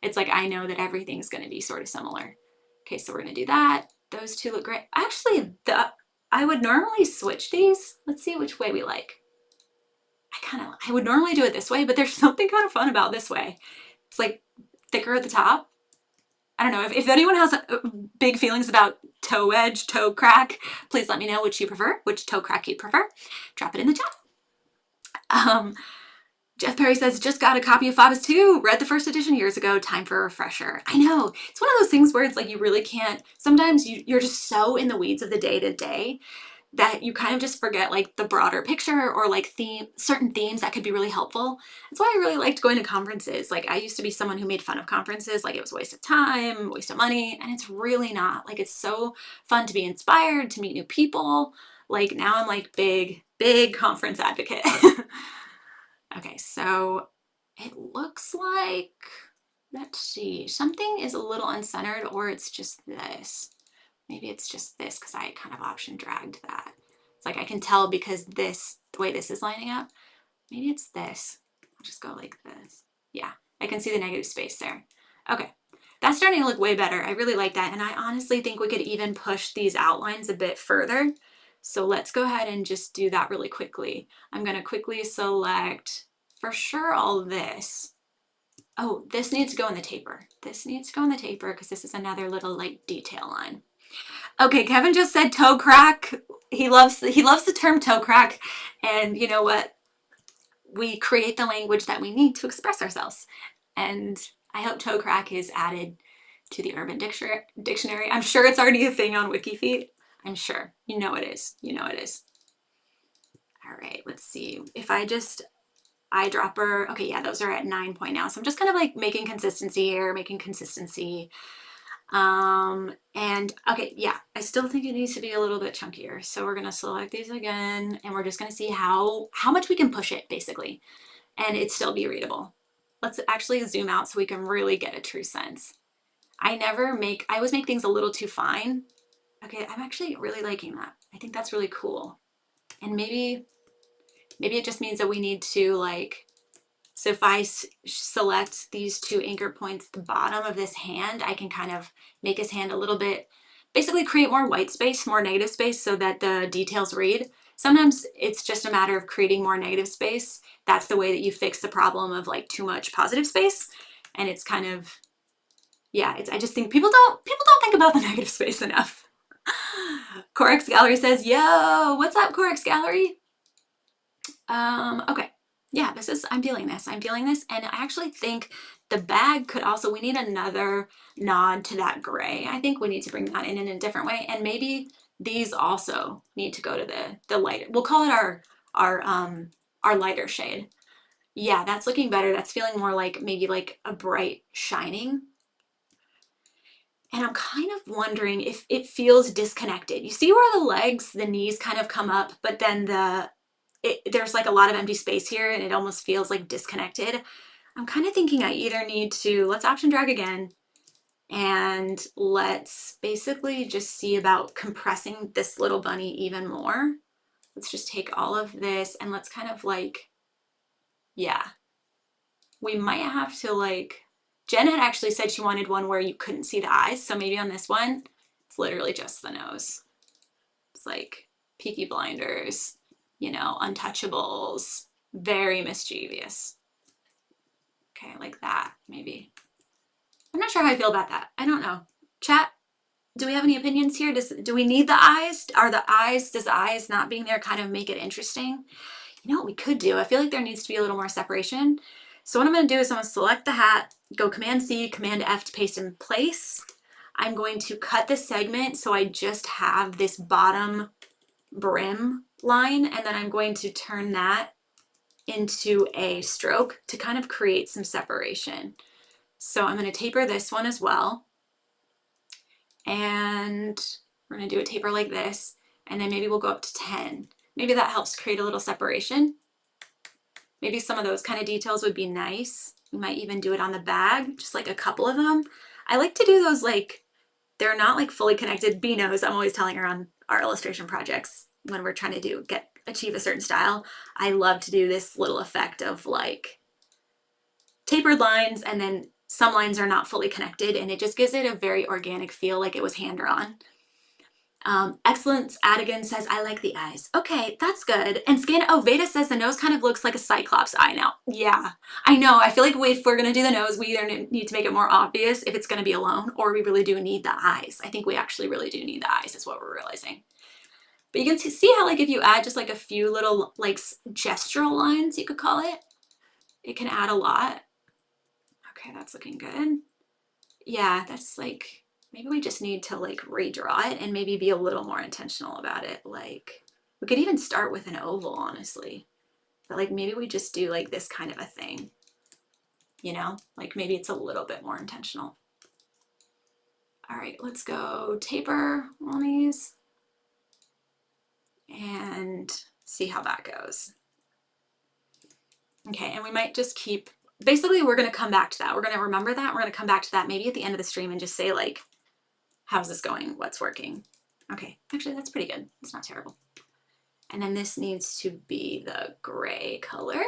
it's like I know that everything's going to be sort of similar. Okay, so we're going to do that. Those two look great. Actually, I would normally switch these. Let's see which way we like. I would normally do it this way, but there's something kind of fun about this way. It's like thicker at the top. I don't know, if anyone has big feelings about toe edge, toe crack, please let me know which you prefer, which toe crack you prefer. Drop it in the chat. Jeff Perry says, just got a copy of Faubus 2, read the first edition years ago, time for a refresher. I know, it's one of those things where it's like you really can't, sometimes you're just so in the weeds of the day to day that you kind of just forget like the broader picture or like certain themes that could be really helpful. That's why I really liked going to conferences. Like I used to be someone who made fun of conferences, like it was a waste of time, waste of money, and it's really not. Like it's so fun to be inspired, to meet new people. Like now I'm like big conference advocate. Okay, so it looks like, let's see, something is a little uncentered, or it's just this. Maybe it's just this because I kind of option dragged that. It's like I can tell because this, the way this is lining up, maybe it's this. I'll just go like this. Yeah, I can see the negative space there. Okay, that's starting to look way better. I really like that. And I honestly think we could even push these outlines a bit further. So let's go ahead and just do that really quickly. I'm gonna quickly select for sure all this. Oh, this needs to go in the taper. This needs to go in the taper because this is another little like detail line. Okay, Kevin just said toe crack. He loves the term toe crack, and you know what? We create the language that we need to express ourselves. And I hope toe crack is added to the Urban Dictionary. I'm sure it's already a thing on WikiFeet. I'm sure. You know it is. You know it is. All right, let's see. If I just eyedropper, okay, yeah, those are at 9 point now. So I'm just kind of like making consistency here, making consistency. And okay, yeah, I still think it needs to be a little bit chunkier. So we're gonna select these again, and we're just gonna see how much we can push it basically, and it still be readable. Let's actually zoom out so we can really get a true sense. I always make things a little too fine. Okay, I'm actually really liking that. I think that's really cool. And maybe it just means that we need to like, so if I select these 2 anchor points at the bottom of this hand, I can kind of make his hand a little bit, basically create more white space, more negative space so that the details read. Sometimes it's just a matter of creating more negative space. That's the way that you fix the problem of like too much positive space. And it's kind of, yeah, I just think people don't think about the negative space enough. Corex Gallery says, yo, what's up, Corex Gallery? Okay. Yeah, I'm feeling this. And I actually think the bag could also, we need another nod to that gray. I think we need to bring that in a different way. And maybe these also need to go to the lighter. We'll call it our lighter shade. Yeah, that's looking better. That's feeling more like maybe like a bright shining. And I'm kind of wondering if it feels disconnected. You see where the legs, the knees kind of come up, but then there's like a lot of empty space here and it almost feels like disconnected. I'm kind of thinking I either need to, let's option drag again, and let's basically just see about compressing this little bunny even more. Let's just take all of this and let's kind of like, yeah, we might have to like, Jen had actually said she wanted one where you couldn't see the eyes. So maybe on this one, it's literally just the nose. It's like Peaky Blinders, you know, Untouchables, very mischievous. Okay, like that, maybe. I'm not sure how I feel about that. I don't know. Chat, do we have any opinions here? Do we need the eyes? Does the eyes not being there kind of make it interesting? You know what we could do? I feel like there needs to be a little more separation. So what I'm going to do is I'm going to select the hat, go Command C, Command F to paste in place. I'm going to cut the segment so I just have this bottom brim line, and then I'm going to turn that into a stroke to kind of create some separation. So I'm going to taper this one as well. And we're going to do a taper like this, and then maybe we'll go up to 10. Maybe that helps create a little separation. Maybe some of those kind of details would be nice. You might even do it on the bag, just like a couple of them. I like to do those like, they're not like fully connected. Bea knows, I'm always telling her on our illustration projects when we're trying to achieve a certain style, I love to do this little effect of like tapered lines, and then some lines are not fully connected, and it just gives it a very organic feel, like it was hand drawn. Excellence Adigan says, I like the eyes. Okay, that's good. And Veda says the nose kind of looks like a Cyclops eye now. Yeah, I know. I feel like if we're going to do the nose, we either need to make it more obvious if it's going to be alone, or we really do need the eyes. I think we actually really do need the eyes is what we're realizing. But you can see how like if you add just like a few little like gestural lines, you could call it, it can add a lot. Okay, that's looking good. Yeah, that's like, maybe we just need to like redraw it and maybe be a little more intentional about it. Like we could even start with an oval, honestly, but like maybe we just do like this kind of a thing, you know, like maybe it's a little bit more intentional. All right, let's go taper on these and see how that goes. Okay, and we might just keep, basically we're going to come back to that. We're going to remember that. We're going to come back to that maybe at the end of the stream and just say like, how's this going? What's working? Okay, actually that's pretty good. It's not terrible. And then this needs to be the gray color,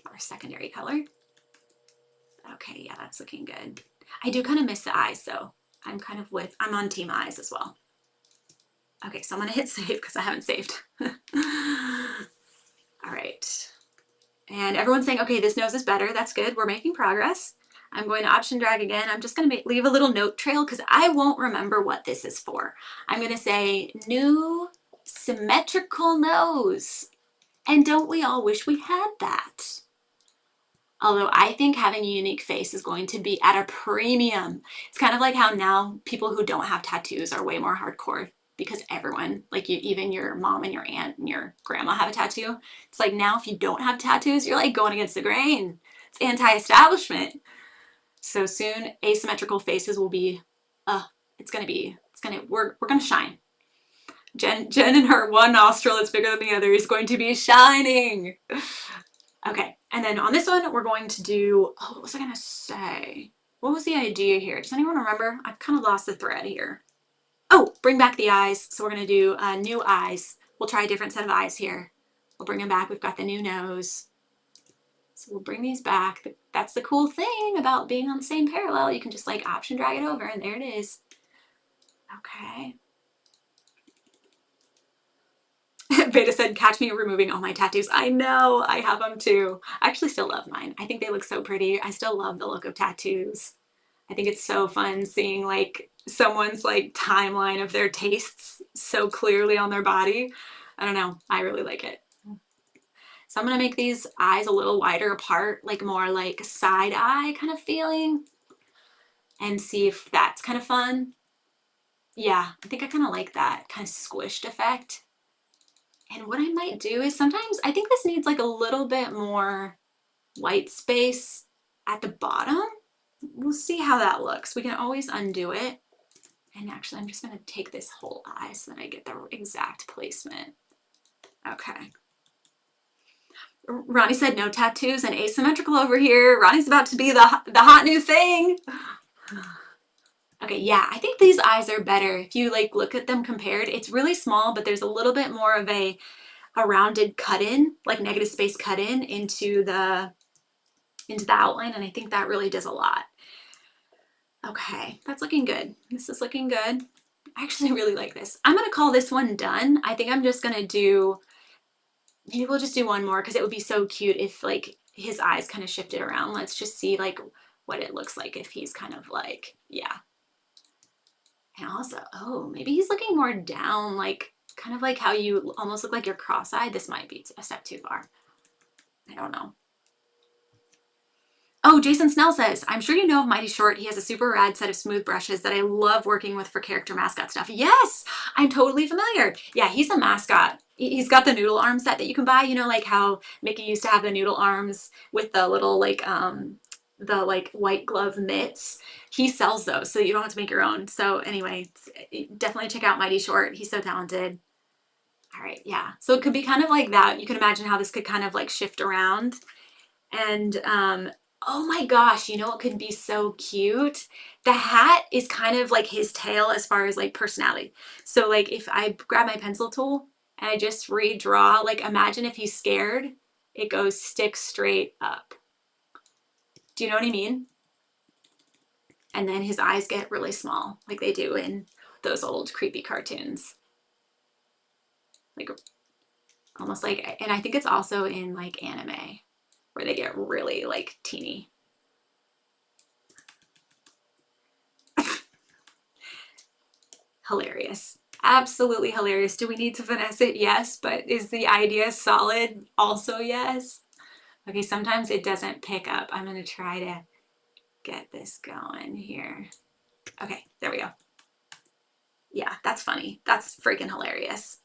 or secondary color. Okay, yeah, that's looking good. I do kind of miss the eyes, so I'm on team eyes as well. Okay, so I'm gonna hit save because I haven't saved. All right. And everyone's saying, okay, this nose is better. That's good. We're making progress. I'm going to option drag again. I'm just going to leave a little note trail because I won't remember what this is for. I'm going to say new symmetrical nose. And don't we all wish we had that? Although I think having a unique face is going to be at a premium. It's kind of like how now people who don't have tattoos are way more hardcore because everyone, like even your mom and your aunt and your grandma have a tattoo. It's like now if you don't have tattoos, you're like going against the grain. It's anti-establishment. So soon asymmetrical faces will be, we're gonna shine. Jen and her one nostril that's bigger than the other is going to be shining. Okay, and then on this one, we're going to do, what was I gonna say? What was the idea here? Does anyone remember? I've kind of lost the thread here. Oh, bring back the eyes. So we're gonna do new eyes. We'll try a different set of eyes here. We'll bring them back. We've got the new nose. So we'll bring these back. That's the cool thing about being on the same parallel. You can just like option drag it over and there it is. Okay. Beta said, catch me removing all my tattoos. I know, I have them too. I actually still love mine. I think they look so pretty. I still love the look of tattoos. I think it's so fun seeing like someone's like timeline of their tastes so clearly on their body. I don't know, I really like it. So I'm gonna make these eyes a little wider apart, like more like side eye kind of feeling, and see if that's kind of fun. Yeah, I think I kind of like that kind of squished effect. And what I might do is sometimes I think this needs like a little bit more white space at the bottom. We'll see how that looks. We can always undo it. And actually, I'm just going to take this whole eye so that I get the exact placement. Okay. Ronnie said no tattoos and asymmetrical over here. Ronnie's about to be the hot new thing. Okay, yeah, I think these eyes are better. If you like look at them compared, it's really small, but there's a little bit more of a rounded cut in, like negative space cut in into the outline, and I think that really does a lot. Okay, that's looking good. This is looking good. I actually really like this. I'm gonna call this one done. I think I'm just gonna do, maybe we'll just do one more because it would be so cute if like his eyes kind of shifted around. Let's just see like what it looks like if he's kind of like, yeah. And also, oh, maybe he's looking more down, like kind of like how you almost look like you're cross-eyed. This might be a step too far. I don't know. Oh, Jason Snell says, I'm sure you know of Mighty Short. He has a super rad set of smooth brushes that I love working with for character mascot stuff. Yes, I'm totally familiar. Yeah, he's a mascot. He's got the noodle arm set that you can buy, you know, like how Mickey used to have the noodle arms with the little the like white glove mitts. He sells those so you don't have to make your own. So anyway, definitely check out Mighty Short. He's so talented. All right, yeah. So it could be kind of like that. You can imagine how this could kind of like shift around. And oh my gosh, you know what could be so cute? The hat is kind of like his tail as far as like personality. So like if I grab my pencil tool and I just redraw, like imagine if he's scared, it goes stick straight up. Do you know what I mean? And then his eyes get really small, like they do in those old creepy cartoons. Like almost like, and I think it's also in like anime where they get really like teeny. Hilarious. Absolutely hilarious. Do we need to finesse it? Yes, but is the idea solid? Also yes. Okay, sometimes it doesn't pick up. I'm gonna try to get this going here. Okay, there we go. Yeah, that's funny. That's freaking hilarious.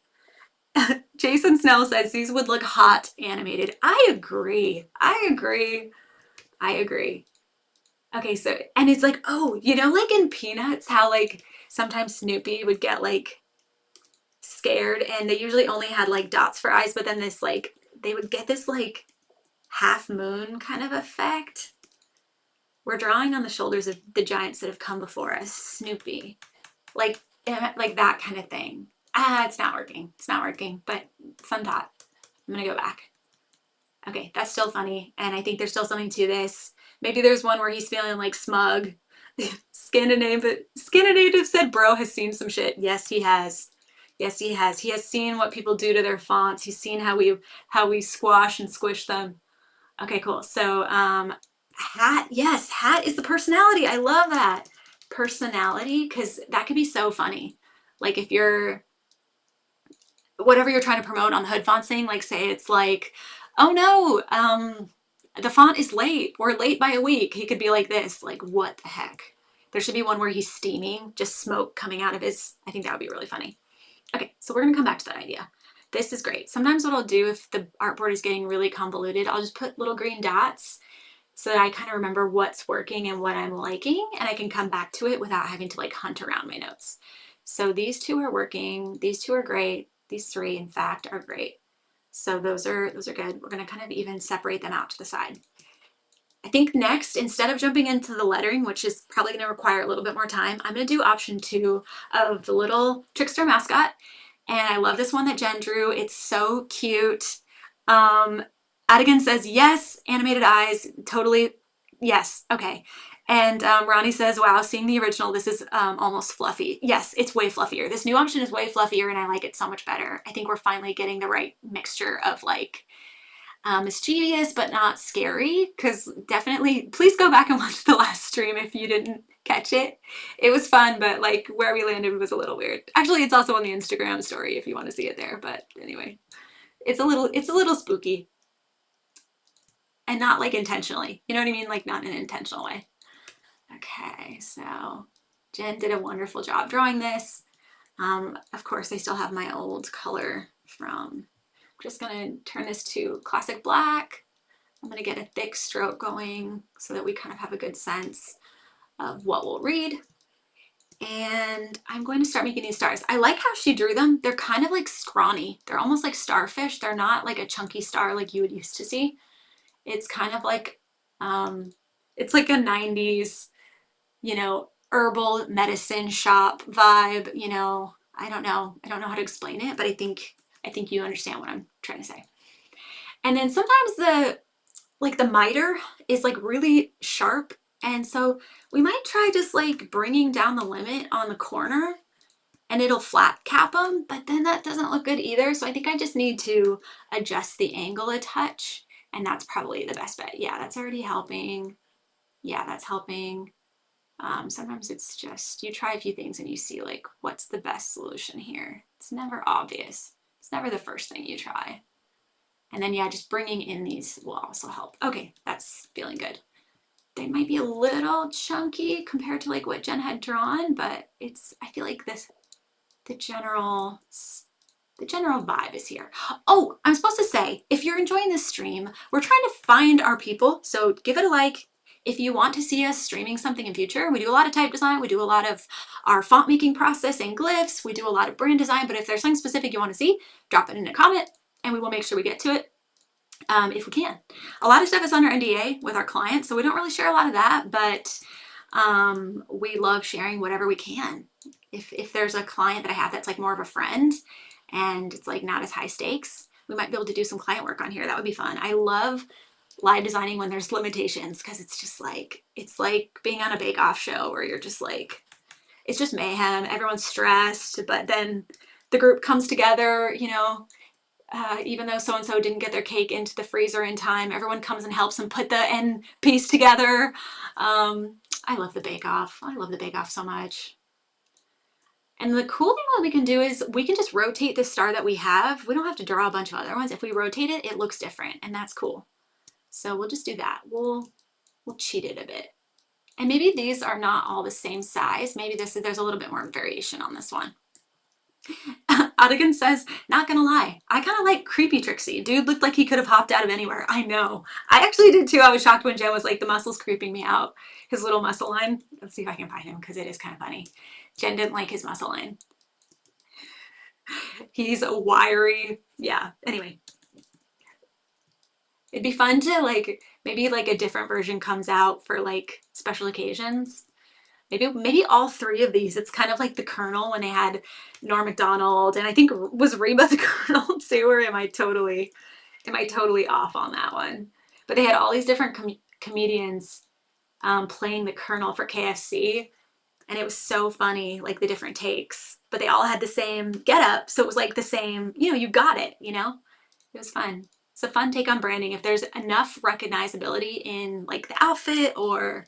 Jason Snell says these would look hot animated. I agree. I agree. I agree. Okay, so, and it's like, oh, you know, like in Peanuts, how like sometimes Snoopy would get like scared and they usually only had like dots for eyes, but then this like, they would get this like half moon kind of effect. We're drawing on the shoulders of the giants that have come before us. Snoopy. Like that kind of thing. Ah, it's not working. It's not working, but fun thought. I'm gonna go back. Okay, that's still funny. And I think there's still something to this. Maybe there's one where he's feeling like smug. Scandinative said bro has seen some shit. Yes, he has. Yes, he has. He has seen what people do to their fonts. He's seen how we squash and squish them. Okay, cool. So hat, yes, hat is the personality. I love that. Personality, because that could be so funny. Like if you're whatever you're trying to promote on the HoodFonts thing, like say it's like, oh no, the font is late. We're late by a week. He could be like this, like what the heck? There should be one where he's steaming, just smoke coming out of his, I think that would be really funny. Okay, so we're gonna come back to that idea. This is great. Sometimes what I'll do if the artboard is getting really convoluted, I'll just put little green dots so that I kind of remember what's working and what I'm liking, and I can come back to it without having to like hunt around my notes. So these two are working, these two are great, these three in fact are great. So those are good. We're gonna kind of even separate them out to the side. I think next, instead of jumping into the lettering, which is probably gonna require a little bit more time, I'm gonna do option 2 of the little trickster mascot. And I love this one that Jen drew. It's so cute. Adigan says, yes, animated eyes, totally, yes, okay. And Ronnie says, wow, seeing the original, this is almost fluffy. Yes, it's way fluffier. This new option is way fluffier and I like it so much better. I think we're finally getting the right mixture of like mischievous but not scary, because definitely, please go back and watch the last stream if you didn't catch it. It was fun, but like where we landed was a little weird. Actually, it's also on the Instagram story if you want to see it there, but anyway, it's a little spooky. And not like intentionally, you know what I mean? Like not in an intentional way. Okay, so Jen did a wonderful job drawing this. Of course, I still have my old color from, I'm just gonna turn this to classic black. I'm gonna get a thick stroke going so that we kind of have a good sense of what we'll read. And I'm going to start making these stars. I like how she drew them. They're kind of like scrawny. They're almost like starfish. They're not like a chunky star like you would used to see. It's kind of like, it's like a 90s, you know, herbal medicine shop vibe, you know. I don't know how to explain it, but I think you understand what I'm trying to say. And then sometimes the miter is like really sharp, and so we might try just like bringing down the limit on the corner and it'll flat cap them, but then that doesn't look good either. So I think I just need to adjust the angle a touch, and that's probably the best bet. Yeah, that's already helping. Yeah, that's helping. Sometimes it's just, you try a few things and you see like, what's the best solution here? It's never obvious. It's never the first thing you try. And then yeah, just bringing in these will also help. Okay, that's feeling good. They might be a little chunky compared to like what Jen had drawn, but I feel like the general vibe is here. Oh, I'm supposed to say, if you're enjoying this stream, we're trying to find our people. So give it a like. If you want to see us streaming something in future, we do a lot of type design. We do a lot of our font making process and glyphs. We do a lot of brand design, but if there's something specific you want to see, drop it in a comment and we will make sure we get to it. If we can. A lot of stuff is under NDA with our clients, so we don't really share a lot of that, but we love sharing whatever we can. If there's a client that I have that's like more of a friend and it's like not as high stakes, we might be able to do some client work on here. That would be fun. I love live designing when there's limitations because it's just like, it's like being on a bake-off show where you're just like, it's just mayhem. Everyone's stressed, but then the group comes together, you know, even though so-and-so didn't get their cake into the freezer in time, everyone comes and helps them put the end piece together. I love the bake-off. I love the bake-off so much. And the cool thing that we can do is we can just rotate the star that we have. We don't have to draw a bunch of other ones. If we rotate it, it looks different, and that's cool. So we'll just do that. We'll cheat it a bit. And maybe these are not all the same size. Maybe there's a little bit more variation on this one. Adigan says, not gonna lie, I kind of like creepy Trixie. Dude looked like he could have hopped out of anywhere. I know. I actually did too. I was shocked when Jen was like, the muscle's creeping me out. His little muscle line. Let's see if I can find him because it is kind of funny. Jen didn't like his muscle line. He's a wiry, yeah. Anyway. It'd be fun to like, maybe like a different version comes out for like special occasions. Maybe all three of these. It's kind of like the Colonel when they had Norm Macdonald, and I think was Reba the Colonel too, or am I totally off on that one? But they had all these different comedians playing the Colonel for KFC, and it was so funny, like the different takes. But they all had the same getup, so it was like the same. You know, you got it. You know, it was fun. It's a fun take on branding. If there's enough recognizability in like the outfit or,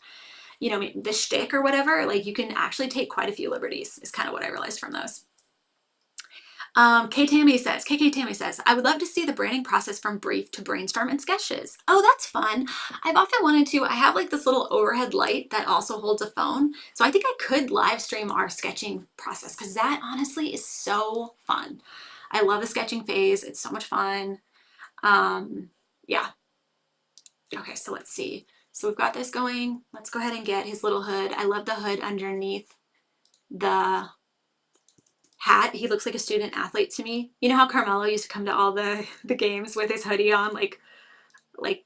you know, the shtick or whatever, like you can actually take quite a few liberties is kind of what I realized from those. KK Tammy says, I would love to see the branding process from brief to brainstorm and sketches. Oh, that's fun. I've often wanted to. I have like this little overhead light that also holds a phone. So I think I could live stream our sketching process because that honestly is so fun. I love the sketching phase. It's so much fun. Yeah. Okay, so let's see. So we've got this going. Let's go ahead and get his little hood. I love the hood underneath the hat. He looks like a student athlete to me. You know how Carmelo used to come to all the games with his hoodie on, like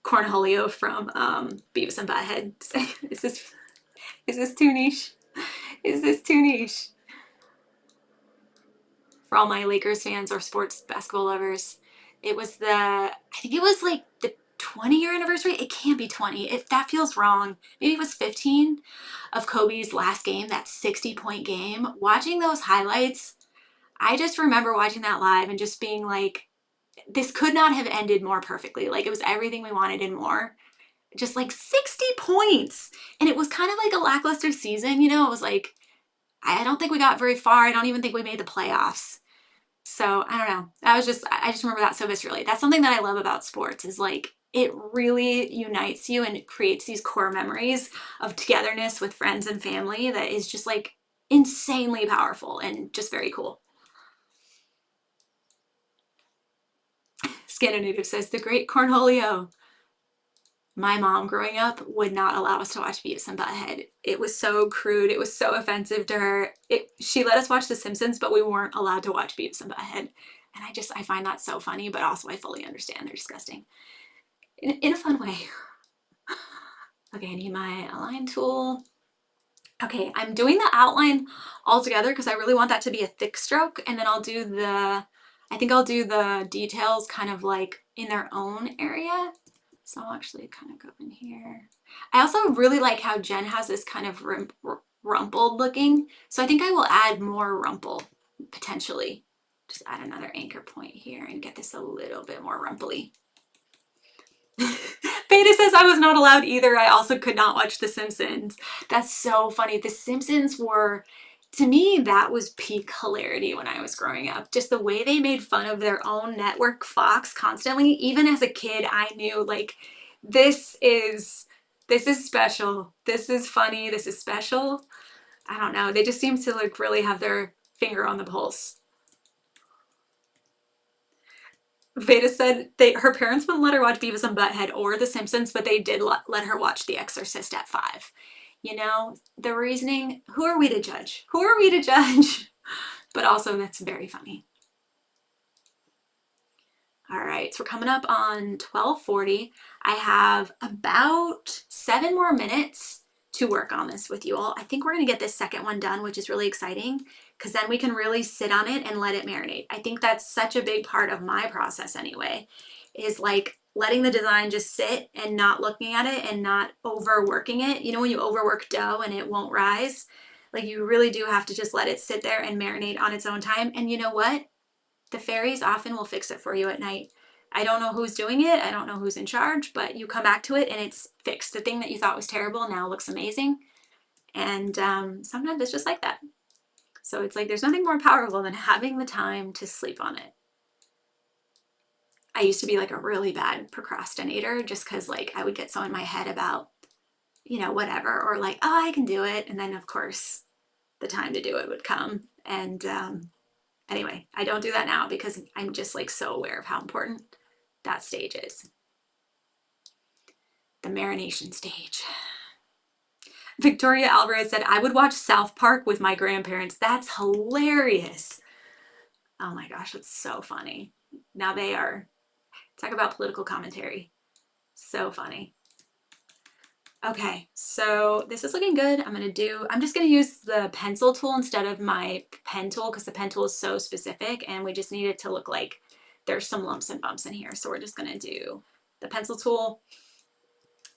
Cornholio from Beavis and Butthead. Is this too niche? Is this too niche? For all my Lakers fans or sports basketball lovers, it was I think it was like the 20-year anniversary. It can't be 20. If that feels wrong, maybe it was 15 of Kobe's last game, that 60-point game. Watching those highlights, I just remember watching that live and just being like, this could not have ended more perfectly. Like it was everything we wanted and more. Just like 60 points. And it was kind of like a lackluster season, you know? It was like, I don't think we got very far. I don't even think we made the playoffs. So I don't know. I just remember that so viscerally. That's something that I love about sports is like, it really unites you and it creates these core memories of togetherness with friends and family that is just like insanely powerful and just very cool. Scandinative says, the great Cornholio. My mom growing up would not allow us to watch Beavis and Butthead. It was so crude. It was so offensive to her. She let us watch The Simpsons, but we weren't allowed to watch Beavis and Butthead. And I find that so funny, but also I fully understand. They're disgusting. In a fun way. Okay, I need my align tool. Okay, I'm doing the outline all together because I really want that to be a thick stroke, and then I think I'll do the details kind of like in their own area. So I'll actually kind of go in here. I also really like how Jen has this kind of rumpled looking. So I think I will add more rumple potentially. Just add another anchor point here and get this a little bit more rumply. Beta says I was not allowed either. I also could not watch The Simpsons. That's so funny. The Simpsons were, to me, that was peak hilarity when I was growing up. Just the way they made fun of their own network, Fox, constantly. Even as a kid, I knew like this is special. This is funny. This is special. I don't know. They just seem to like really have their finger on the pulse. Veda said her parents wouldn't let her watch Beavis and Butthead or The Simpsons, but they did let her watch The Exorcist at 5. You know, the reasoning, who are we to judge? Who are we to judge? But also, that's very funny. All right, so we're coming up on 12:40. I have about 7 more minutes to work on this with you all. I think we're gonna get this second one done, which is really exciting because then we can really sit on it and let it marinate. I think that's such a big part of my process anyway, is like letting the design just sit and not looking at it and not overworking it. You know, when you overwork dough and it won't rise, like you really do have to just let it sit there and marinate on its own time. And you know what? The fairies often will fix it for you at night. I don't know who's doing it. I don't know who's in charge, but you come back to it and it's fixed. The thing that you thought was terrible now looks amazing. And sometimes it's just like that. So it's like there's nothing more powerful than having the time to sleep on it. I used to be like a really bad procrastinator just because like I would get so in my head about, you know, whatever, or like, oh, I can do it. And then of course the time to do it would come. And anyway, I don't do that now because I'm just like so aware of how important that stage is. The marination stage. Victoria Alvarez said, I would watch South Park with my grandparents. That's hilarious. Oh my gosh, that's so funny. Now they are, talk about political commentary. So funny. Okay, so this is looking good. I'm just gonna use the pencil tool instead of my pen tool because the pen tool is so specific and we just need it to look like there's some lumps and bumps in here. So we're just gonna do the pencil tool.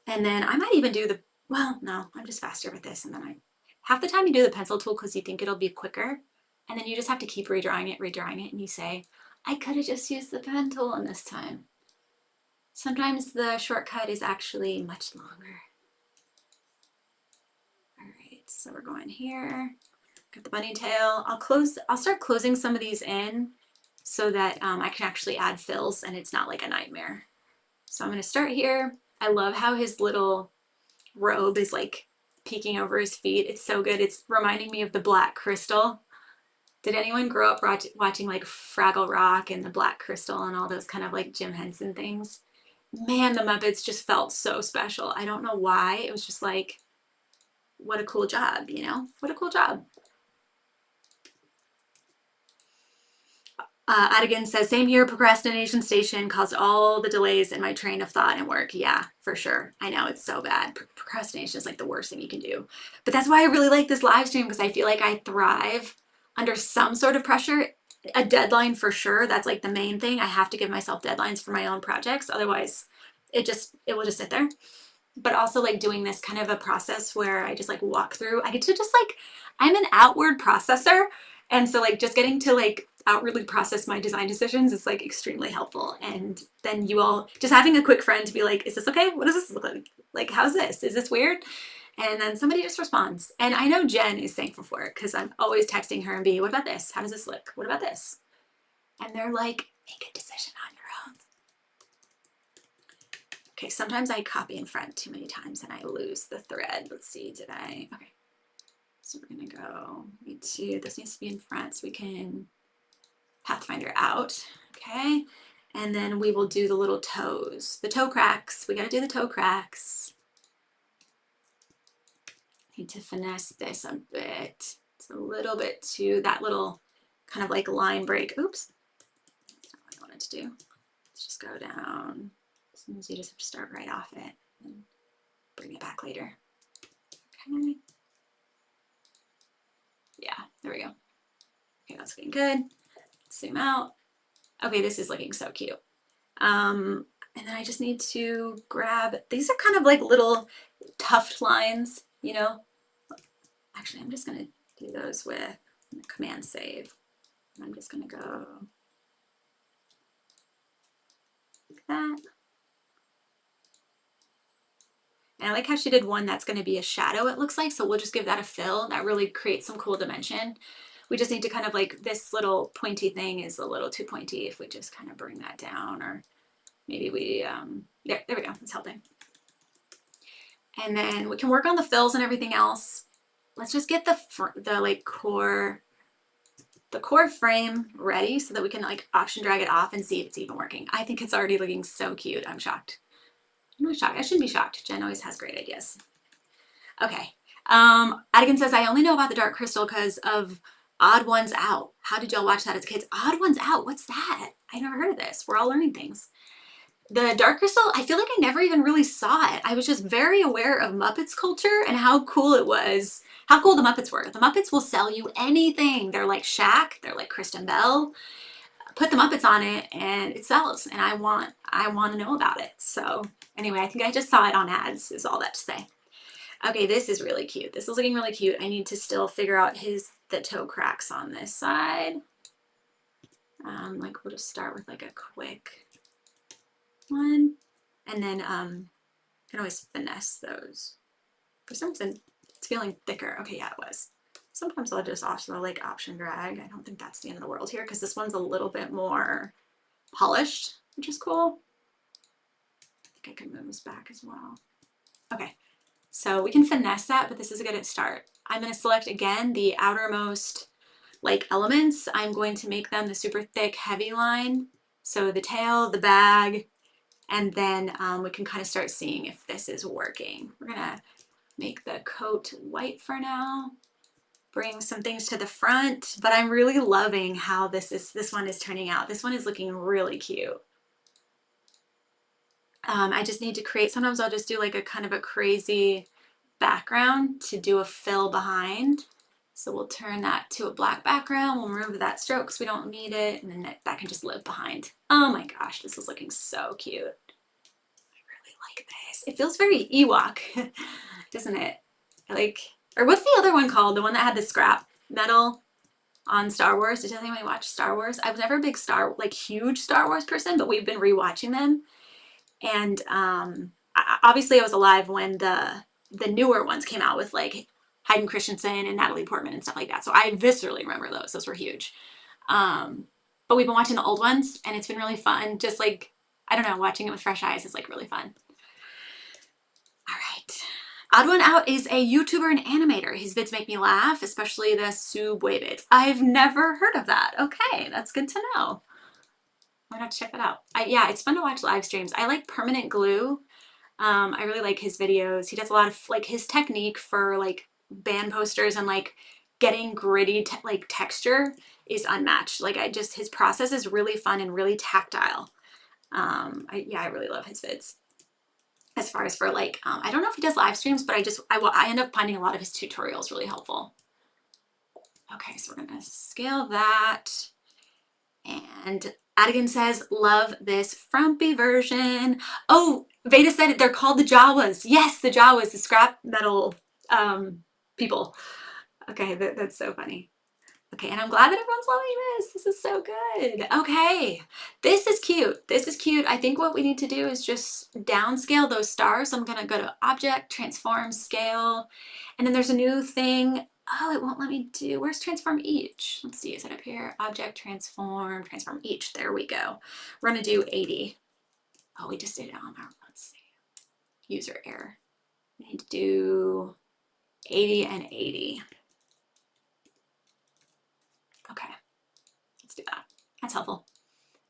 And then I might even do the, well, no, I'm just faster with this. And then half the time you do the pencil tool because you think it'll be quicker. And then you just have to keep redrawing it. And you say, I could have just used the pen tool in this time. Sometimes the shortcut is actually much longer. All right, so we're going here. Got the bunny tail. I'll start closing some of these in so that I can actually add fills and it's not like a nightmare. So I'm gonna start here. I love how his little robe is like peeking over his feet. It's so good. It's reminding me of the Black Crystal. Did anyone grow up watching like Fraggle Rock and the Black Crystal and all those kind of like Jim Henson things? Man, the Muppets just felt so special. I don't know why. It was just like, what a cool job, you know? What a cool job. Adigan says, same here, procrastination station caused all the delays in my train of thought and work. Yeah, for sure. I know it's so bad. Procrastination is like the worst thing you can do. But that's why I really like this live stream because I feel like I thrive under some sort of pressure. A deadline for sure. That's like the main thing. I have to give myself deadlines for my own projects. Otherwise, it will just sit there. But also like doing this kind of a process where I just like walk through. I get to just like, I'm an outward processor. And so like just getting to like outwardly process my design decisions is like extremely helpful. And then you all just having a quick friend to be like, is this okay? What does this look like? Like, how's this? Is this weird? And then somebody just responds. And I know Jen is thankful for it because I'm always texting her and Bea, what about this? How does this look? What about this? And they're like, make a decision on your own. Okay, sometimes I copy in front too many times and I lose the thread. Let's see, did I? Okay, so we're gonna go, this needs to be in front so we can Pathfinder out, okay? And then we will do the little toes, the toe cracks. We gotta do the toe cracks. Need to finesse this a bit. It's a little bit too, that little kind of like line break. Oops, that's not what I wanted to do. Let's just go down. Sometimes you just have to start right off it and bring it back later. Okay. Yeah, there we go. Okay, that's looking good. Zoom out. Okay, this is looking so cute. And then I just need to grab, these are kind of like little tuft lines, you know. Actually, I'm just gonna do those with Command Save. I'm just gonna go like that. And I like how she did one that's going to be a shadow, it looks like. So we'll just give that a fill. That really creates some cool dimension. We just need to kind of like, this little pointy thing is a little too pointy. If we just kind of bring that down, or maybe we, there we go, it's helping. And then we can work on the fills and everything else. Let's just get the like core frame ready so that we can like option drag it off and see if it's even working. I think it's already looking so cute. I'm shocked. I'm not shocked. I shouldn't be shocked. Jen always has great ideas. Okay. Adigan says, I only know about the dark crystal because of Odd Ones Out. How did y'all watch that as kids? Odd Ones Out? What's that? I never heard of this. We're all learning things. The dark crystal, I feel like I never even really saw it. I was just very aware of Muppets culture and how cool it was, how cool the Muppets were. The Muppets will sell you anything. They're like Shaq, they're like Kristen Bell. Put the Muppets on it and it sells, and I want to know about it. So anyway, I think I just saw it on ads, is all that to say. Okay, this is really cute. This is looking really cute. I need to still figure out the toe cracks on this side. Like we'll just start with like a quick one, and then can always finesse those. For some reason, it's feeling thicker. Okay, yeah, it was. Sometimes I'll just also like option drag. I don't think that's the end of the world here because this one's a little bit more polished, which is cool. I think I can move this back as well. Okay, so we can finesse that, but this is a good start. I'm going to select again the outermost like elements. I'm going to make them the super thick heavy line. So the tail, the bag, and then we can kind of start seeing if this is working. We're gonna make the coat white for now, bring some things to the front, but I'm really loving how this one is turning out. This one is looking really cute. I just need to create, sometimes I'll just do like a kind of a crazy background to do a fill behind. So we'll turn that to a black background. We'll remove that stroke because we don't need it. And then that can just live behind. Oh my gosh, this is looking so cute. I really like this. It feels very Ewok, doesn't it? Like, or what's the other one called? The one that had the scrap metal on Star Wars. Did anybody watch Star Wars? I was never a big huge Star Wars person, but we've been rewatching them. And obviously I was alive when the newer ones came out with like Hayden Christensen and Natalie Portman and stuff like that. So I viscerally remember those. Those were huge. But we've been watching the old ones and it's been really fun. Just like, I don't know, watching it with fresh eyes is like really fun. All right. Odd One Out is a YouTuber and animator. His vids make me laugh, especially the Subway vids. I've never heard of that. Okay, that's good to know. I'm gonna have to check that out. Yeah, it's fun to watch live streams. I like Permanent Glue. I really like his videos. He does a lot of like his technique for like band posters and like getting gritty like texture is unmatched. Like his process is really fun and really tactile. I really love his vids. As far as for like, I don't know if he does live streams, but I end up finding a lot of his tutorials really helpful. Okay, so we're gonna scale that. And Adigan says, love this frumpy version. Oh, Veda said they're called the Jawas. Yes, the Jawas, the scrap metal people. Okay, that's so funny. Okay, and I'm glad that everyone's loving this. This is so good. Okay, this is cute. This is cute. I think what we need to do is just downscale those stars. So I'm gonna go to Object, Transform, Scale, and then there's a new thing. Oh, it won't let me do, where's Transform Each? Let's see, is it up here? Object, Transform Each. There we go. We're gonna do 80. Oh, we just did it on our, let's see. User error. We need to do 80 and 80. Okay, let's do that. That's helpful.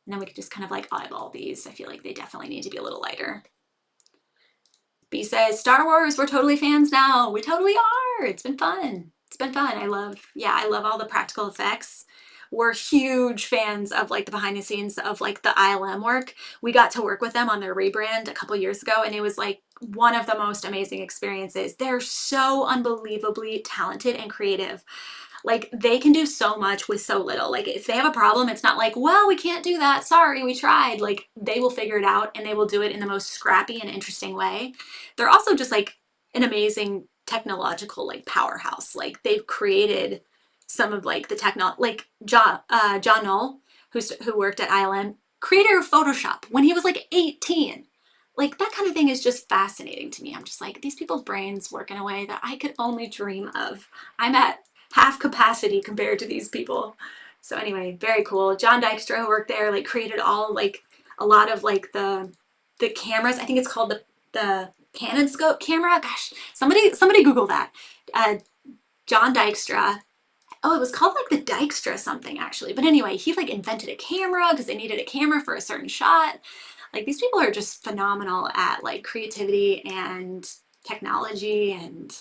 And then we could just kind of like eyeball these. I feel like they definitely need to be a little lighter. B says, Star Wars, we're totally fans now. We totally are. It's been fun. It's been fun. I love all the practical effects. We're huge fans of like the behind the scenes of like the ILM work. We got to work with them on their rebrand a couple years ago, and it was like one of the most amazing experiences. They're so unbelievably talented and creative. Like they can do so much with so little. Like if they have a problem, it's not like, well, we can't do that. Sorry, we tried. Like they will figure it out and they will do it in the most scrappy and interesting way. They're also just like an amazing technological like powerhouse. Like they've created some of like the like John Knoll, who worked at ILM, creator of Photoshop when he was like 18. like that kind of thing is just fascinating to me. I'm just like, these people's brains work in a way that I could only dream of. I'm at half capacity compared to these people. So anyway, very cool. John Dykstra, who worked there, like created all like a lot of like the cameras. I think it's called the Canon scope camera. Gosh, somebody Google that. John Dykstra. Oh, it was called like the Dykstra something actually. But anyway, he like invented a camera because they needed a camera for a certain shot. Like these people are just phenomenal at like creativity and technology, and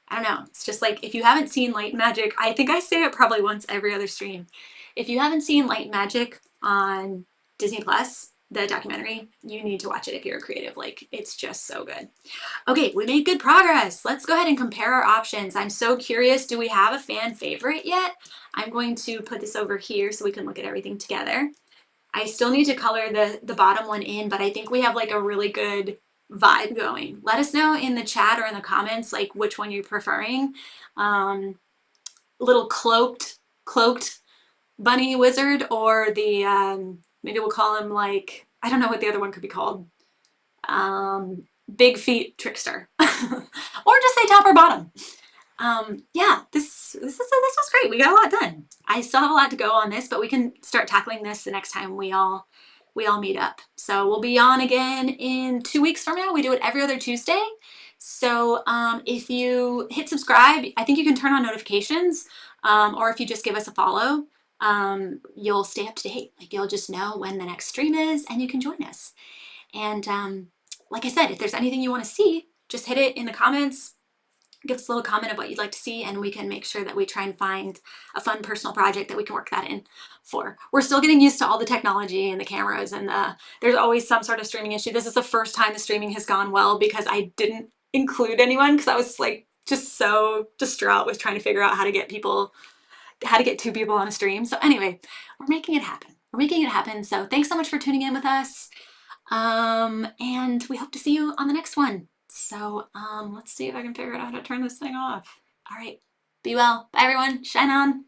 I don't know. It's just like if you haven't seen Light and Magic, I think I say it probably once every other stream. If you haven't seen Light and Magic on Disney Plus, the documentary, you need to watch it if you're a creative. Like it's just so good. Okay, we made good progress. Let's go ahead and compare our options. I'm so curious, do we have a fan favorite yet? I'm going to put this over here so we can look at everything together. I still need to color the bottom one in, but I think we have like a really good vibe going. Let us know in the chat or in the comments like which one you're preferring. Little cloaked bunny wizard, or the maybe we'll call him like, I don't know what the other one could be called. Big feet trickster, or just say top or bottom. Yeah, this was great. We got a lot done. I still have a lot to go on this, but we can start tackling this the next time we all meet up. So we'll be on again in 2 weeks from now. We do it every other Tuesday. So if you hit subscribe, I think you can turn on notifications, or if you just give us a follow, you'll stay up to date. Like you'll just know when the next stream is and you can join us. And like I said, if there's anything you want to see, just hit it in the comments. Give us a little comment of what you'd like to see, and we can make sure that we try and find a fun personal project that we can work that in for. We're still getting used to all the technology and the cameras, and there's always some sort of streaming issue. This is the first time the streaming has gone well because I didn't include anyone because I was like just so distraught with trying to figure out how to get two people on a stream. So anyway, we're making it happen. We're making it happen. So thanks so much for tuning in with us. And we hope to see you on the next one. So let's see if I can figure out how to turn this thing off. All right, be well. Bye everyone. Shine on.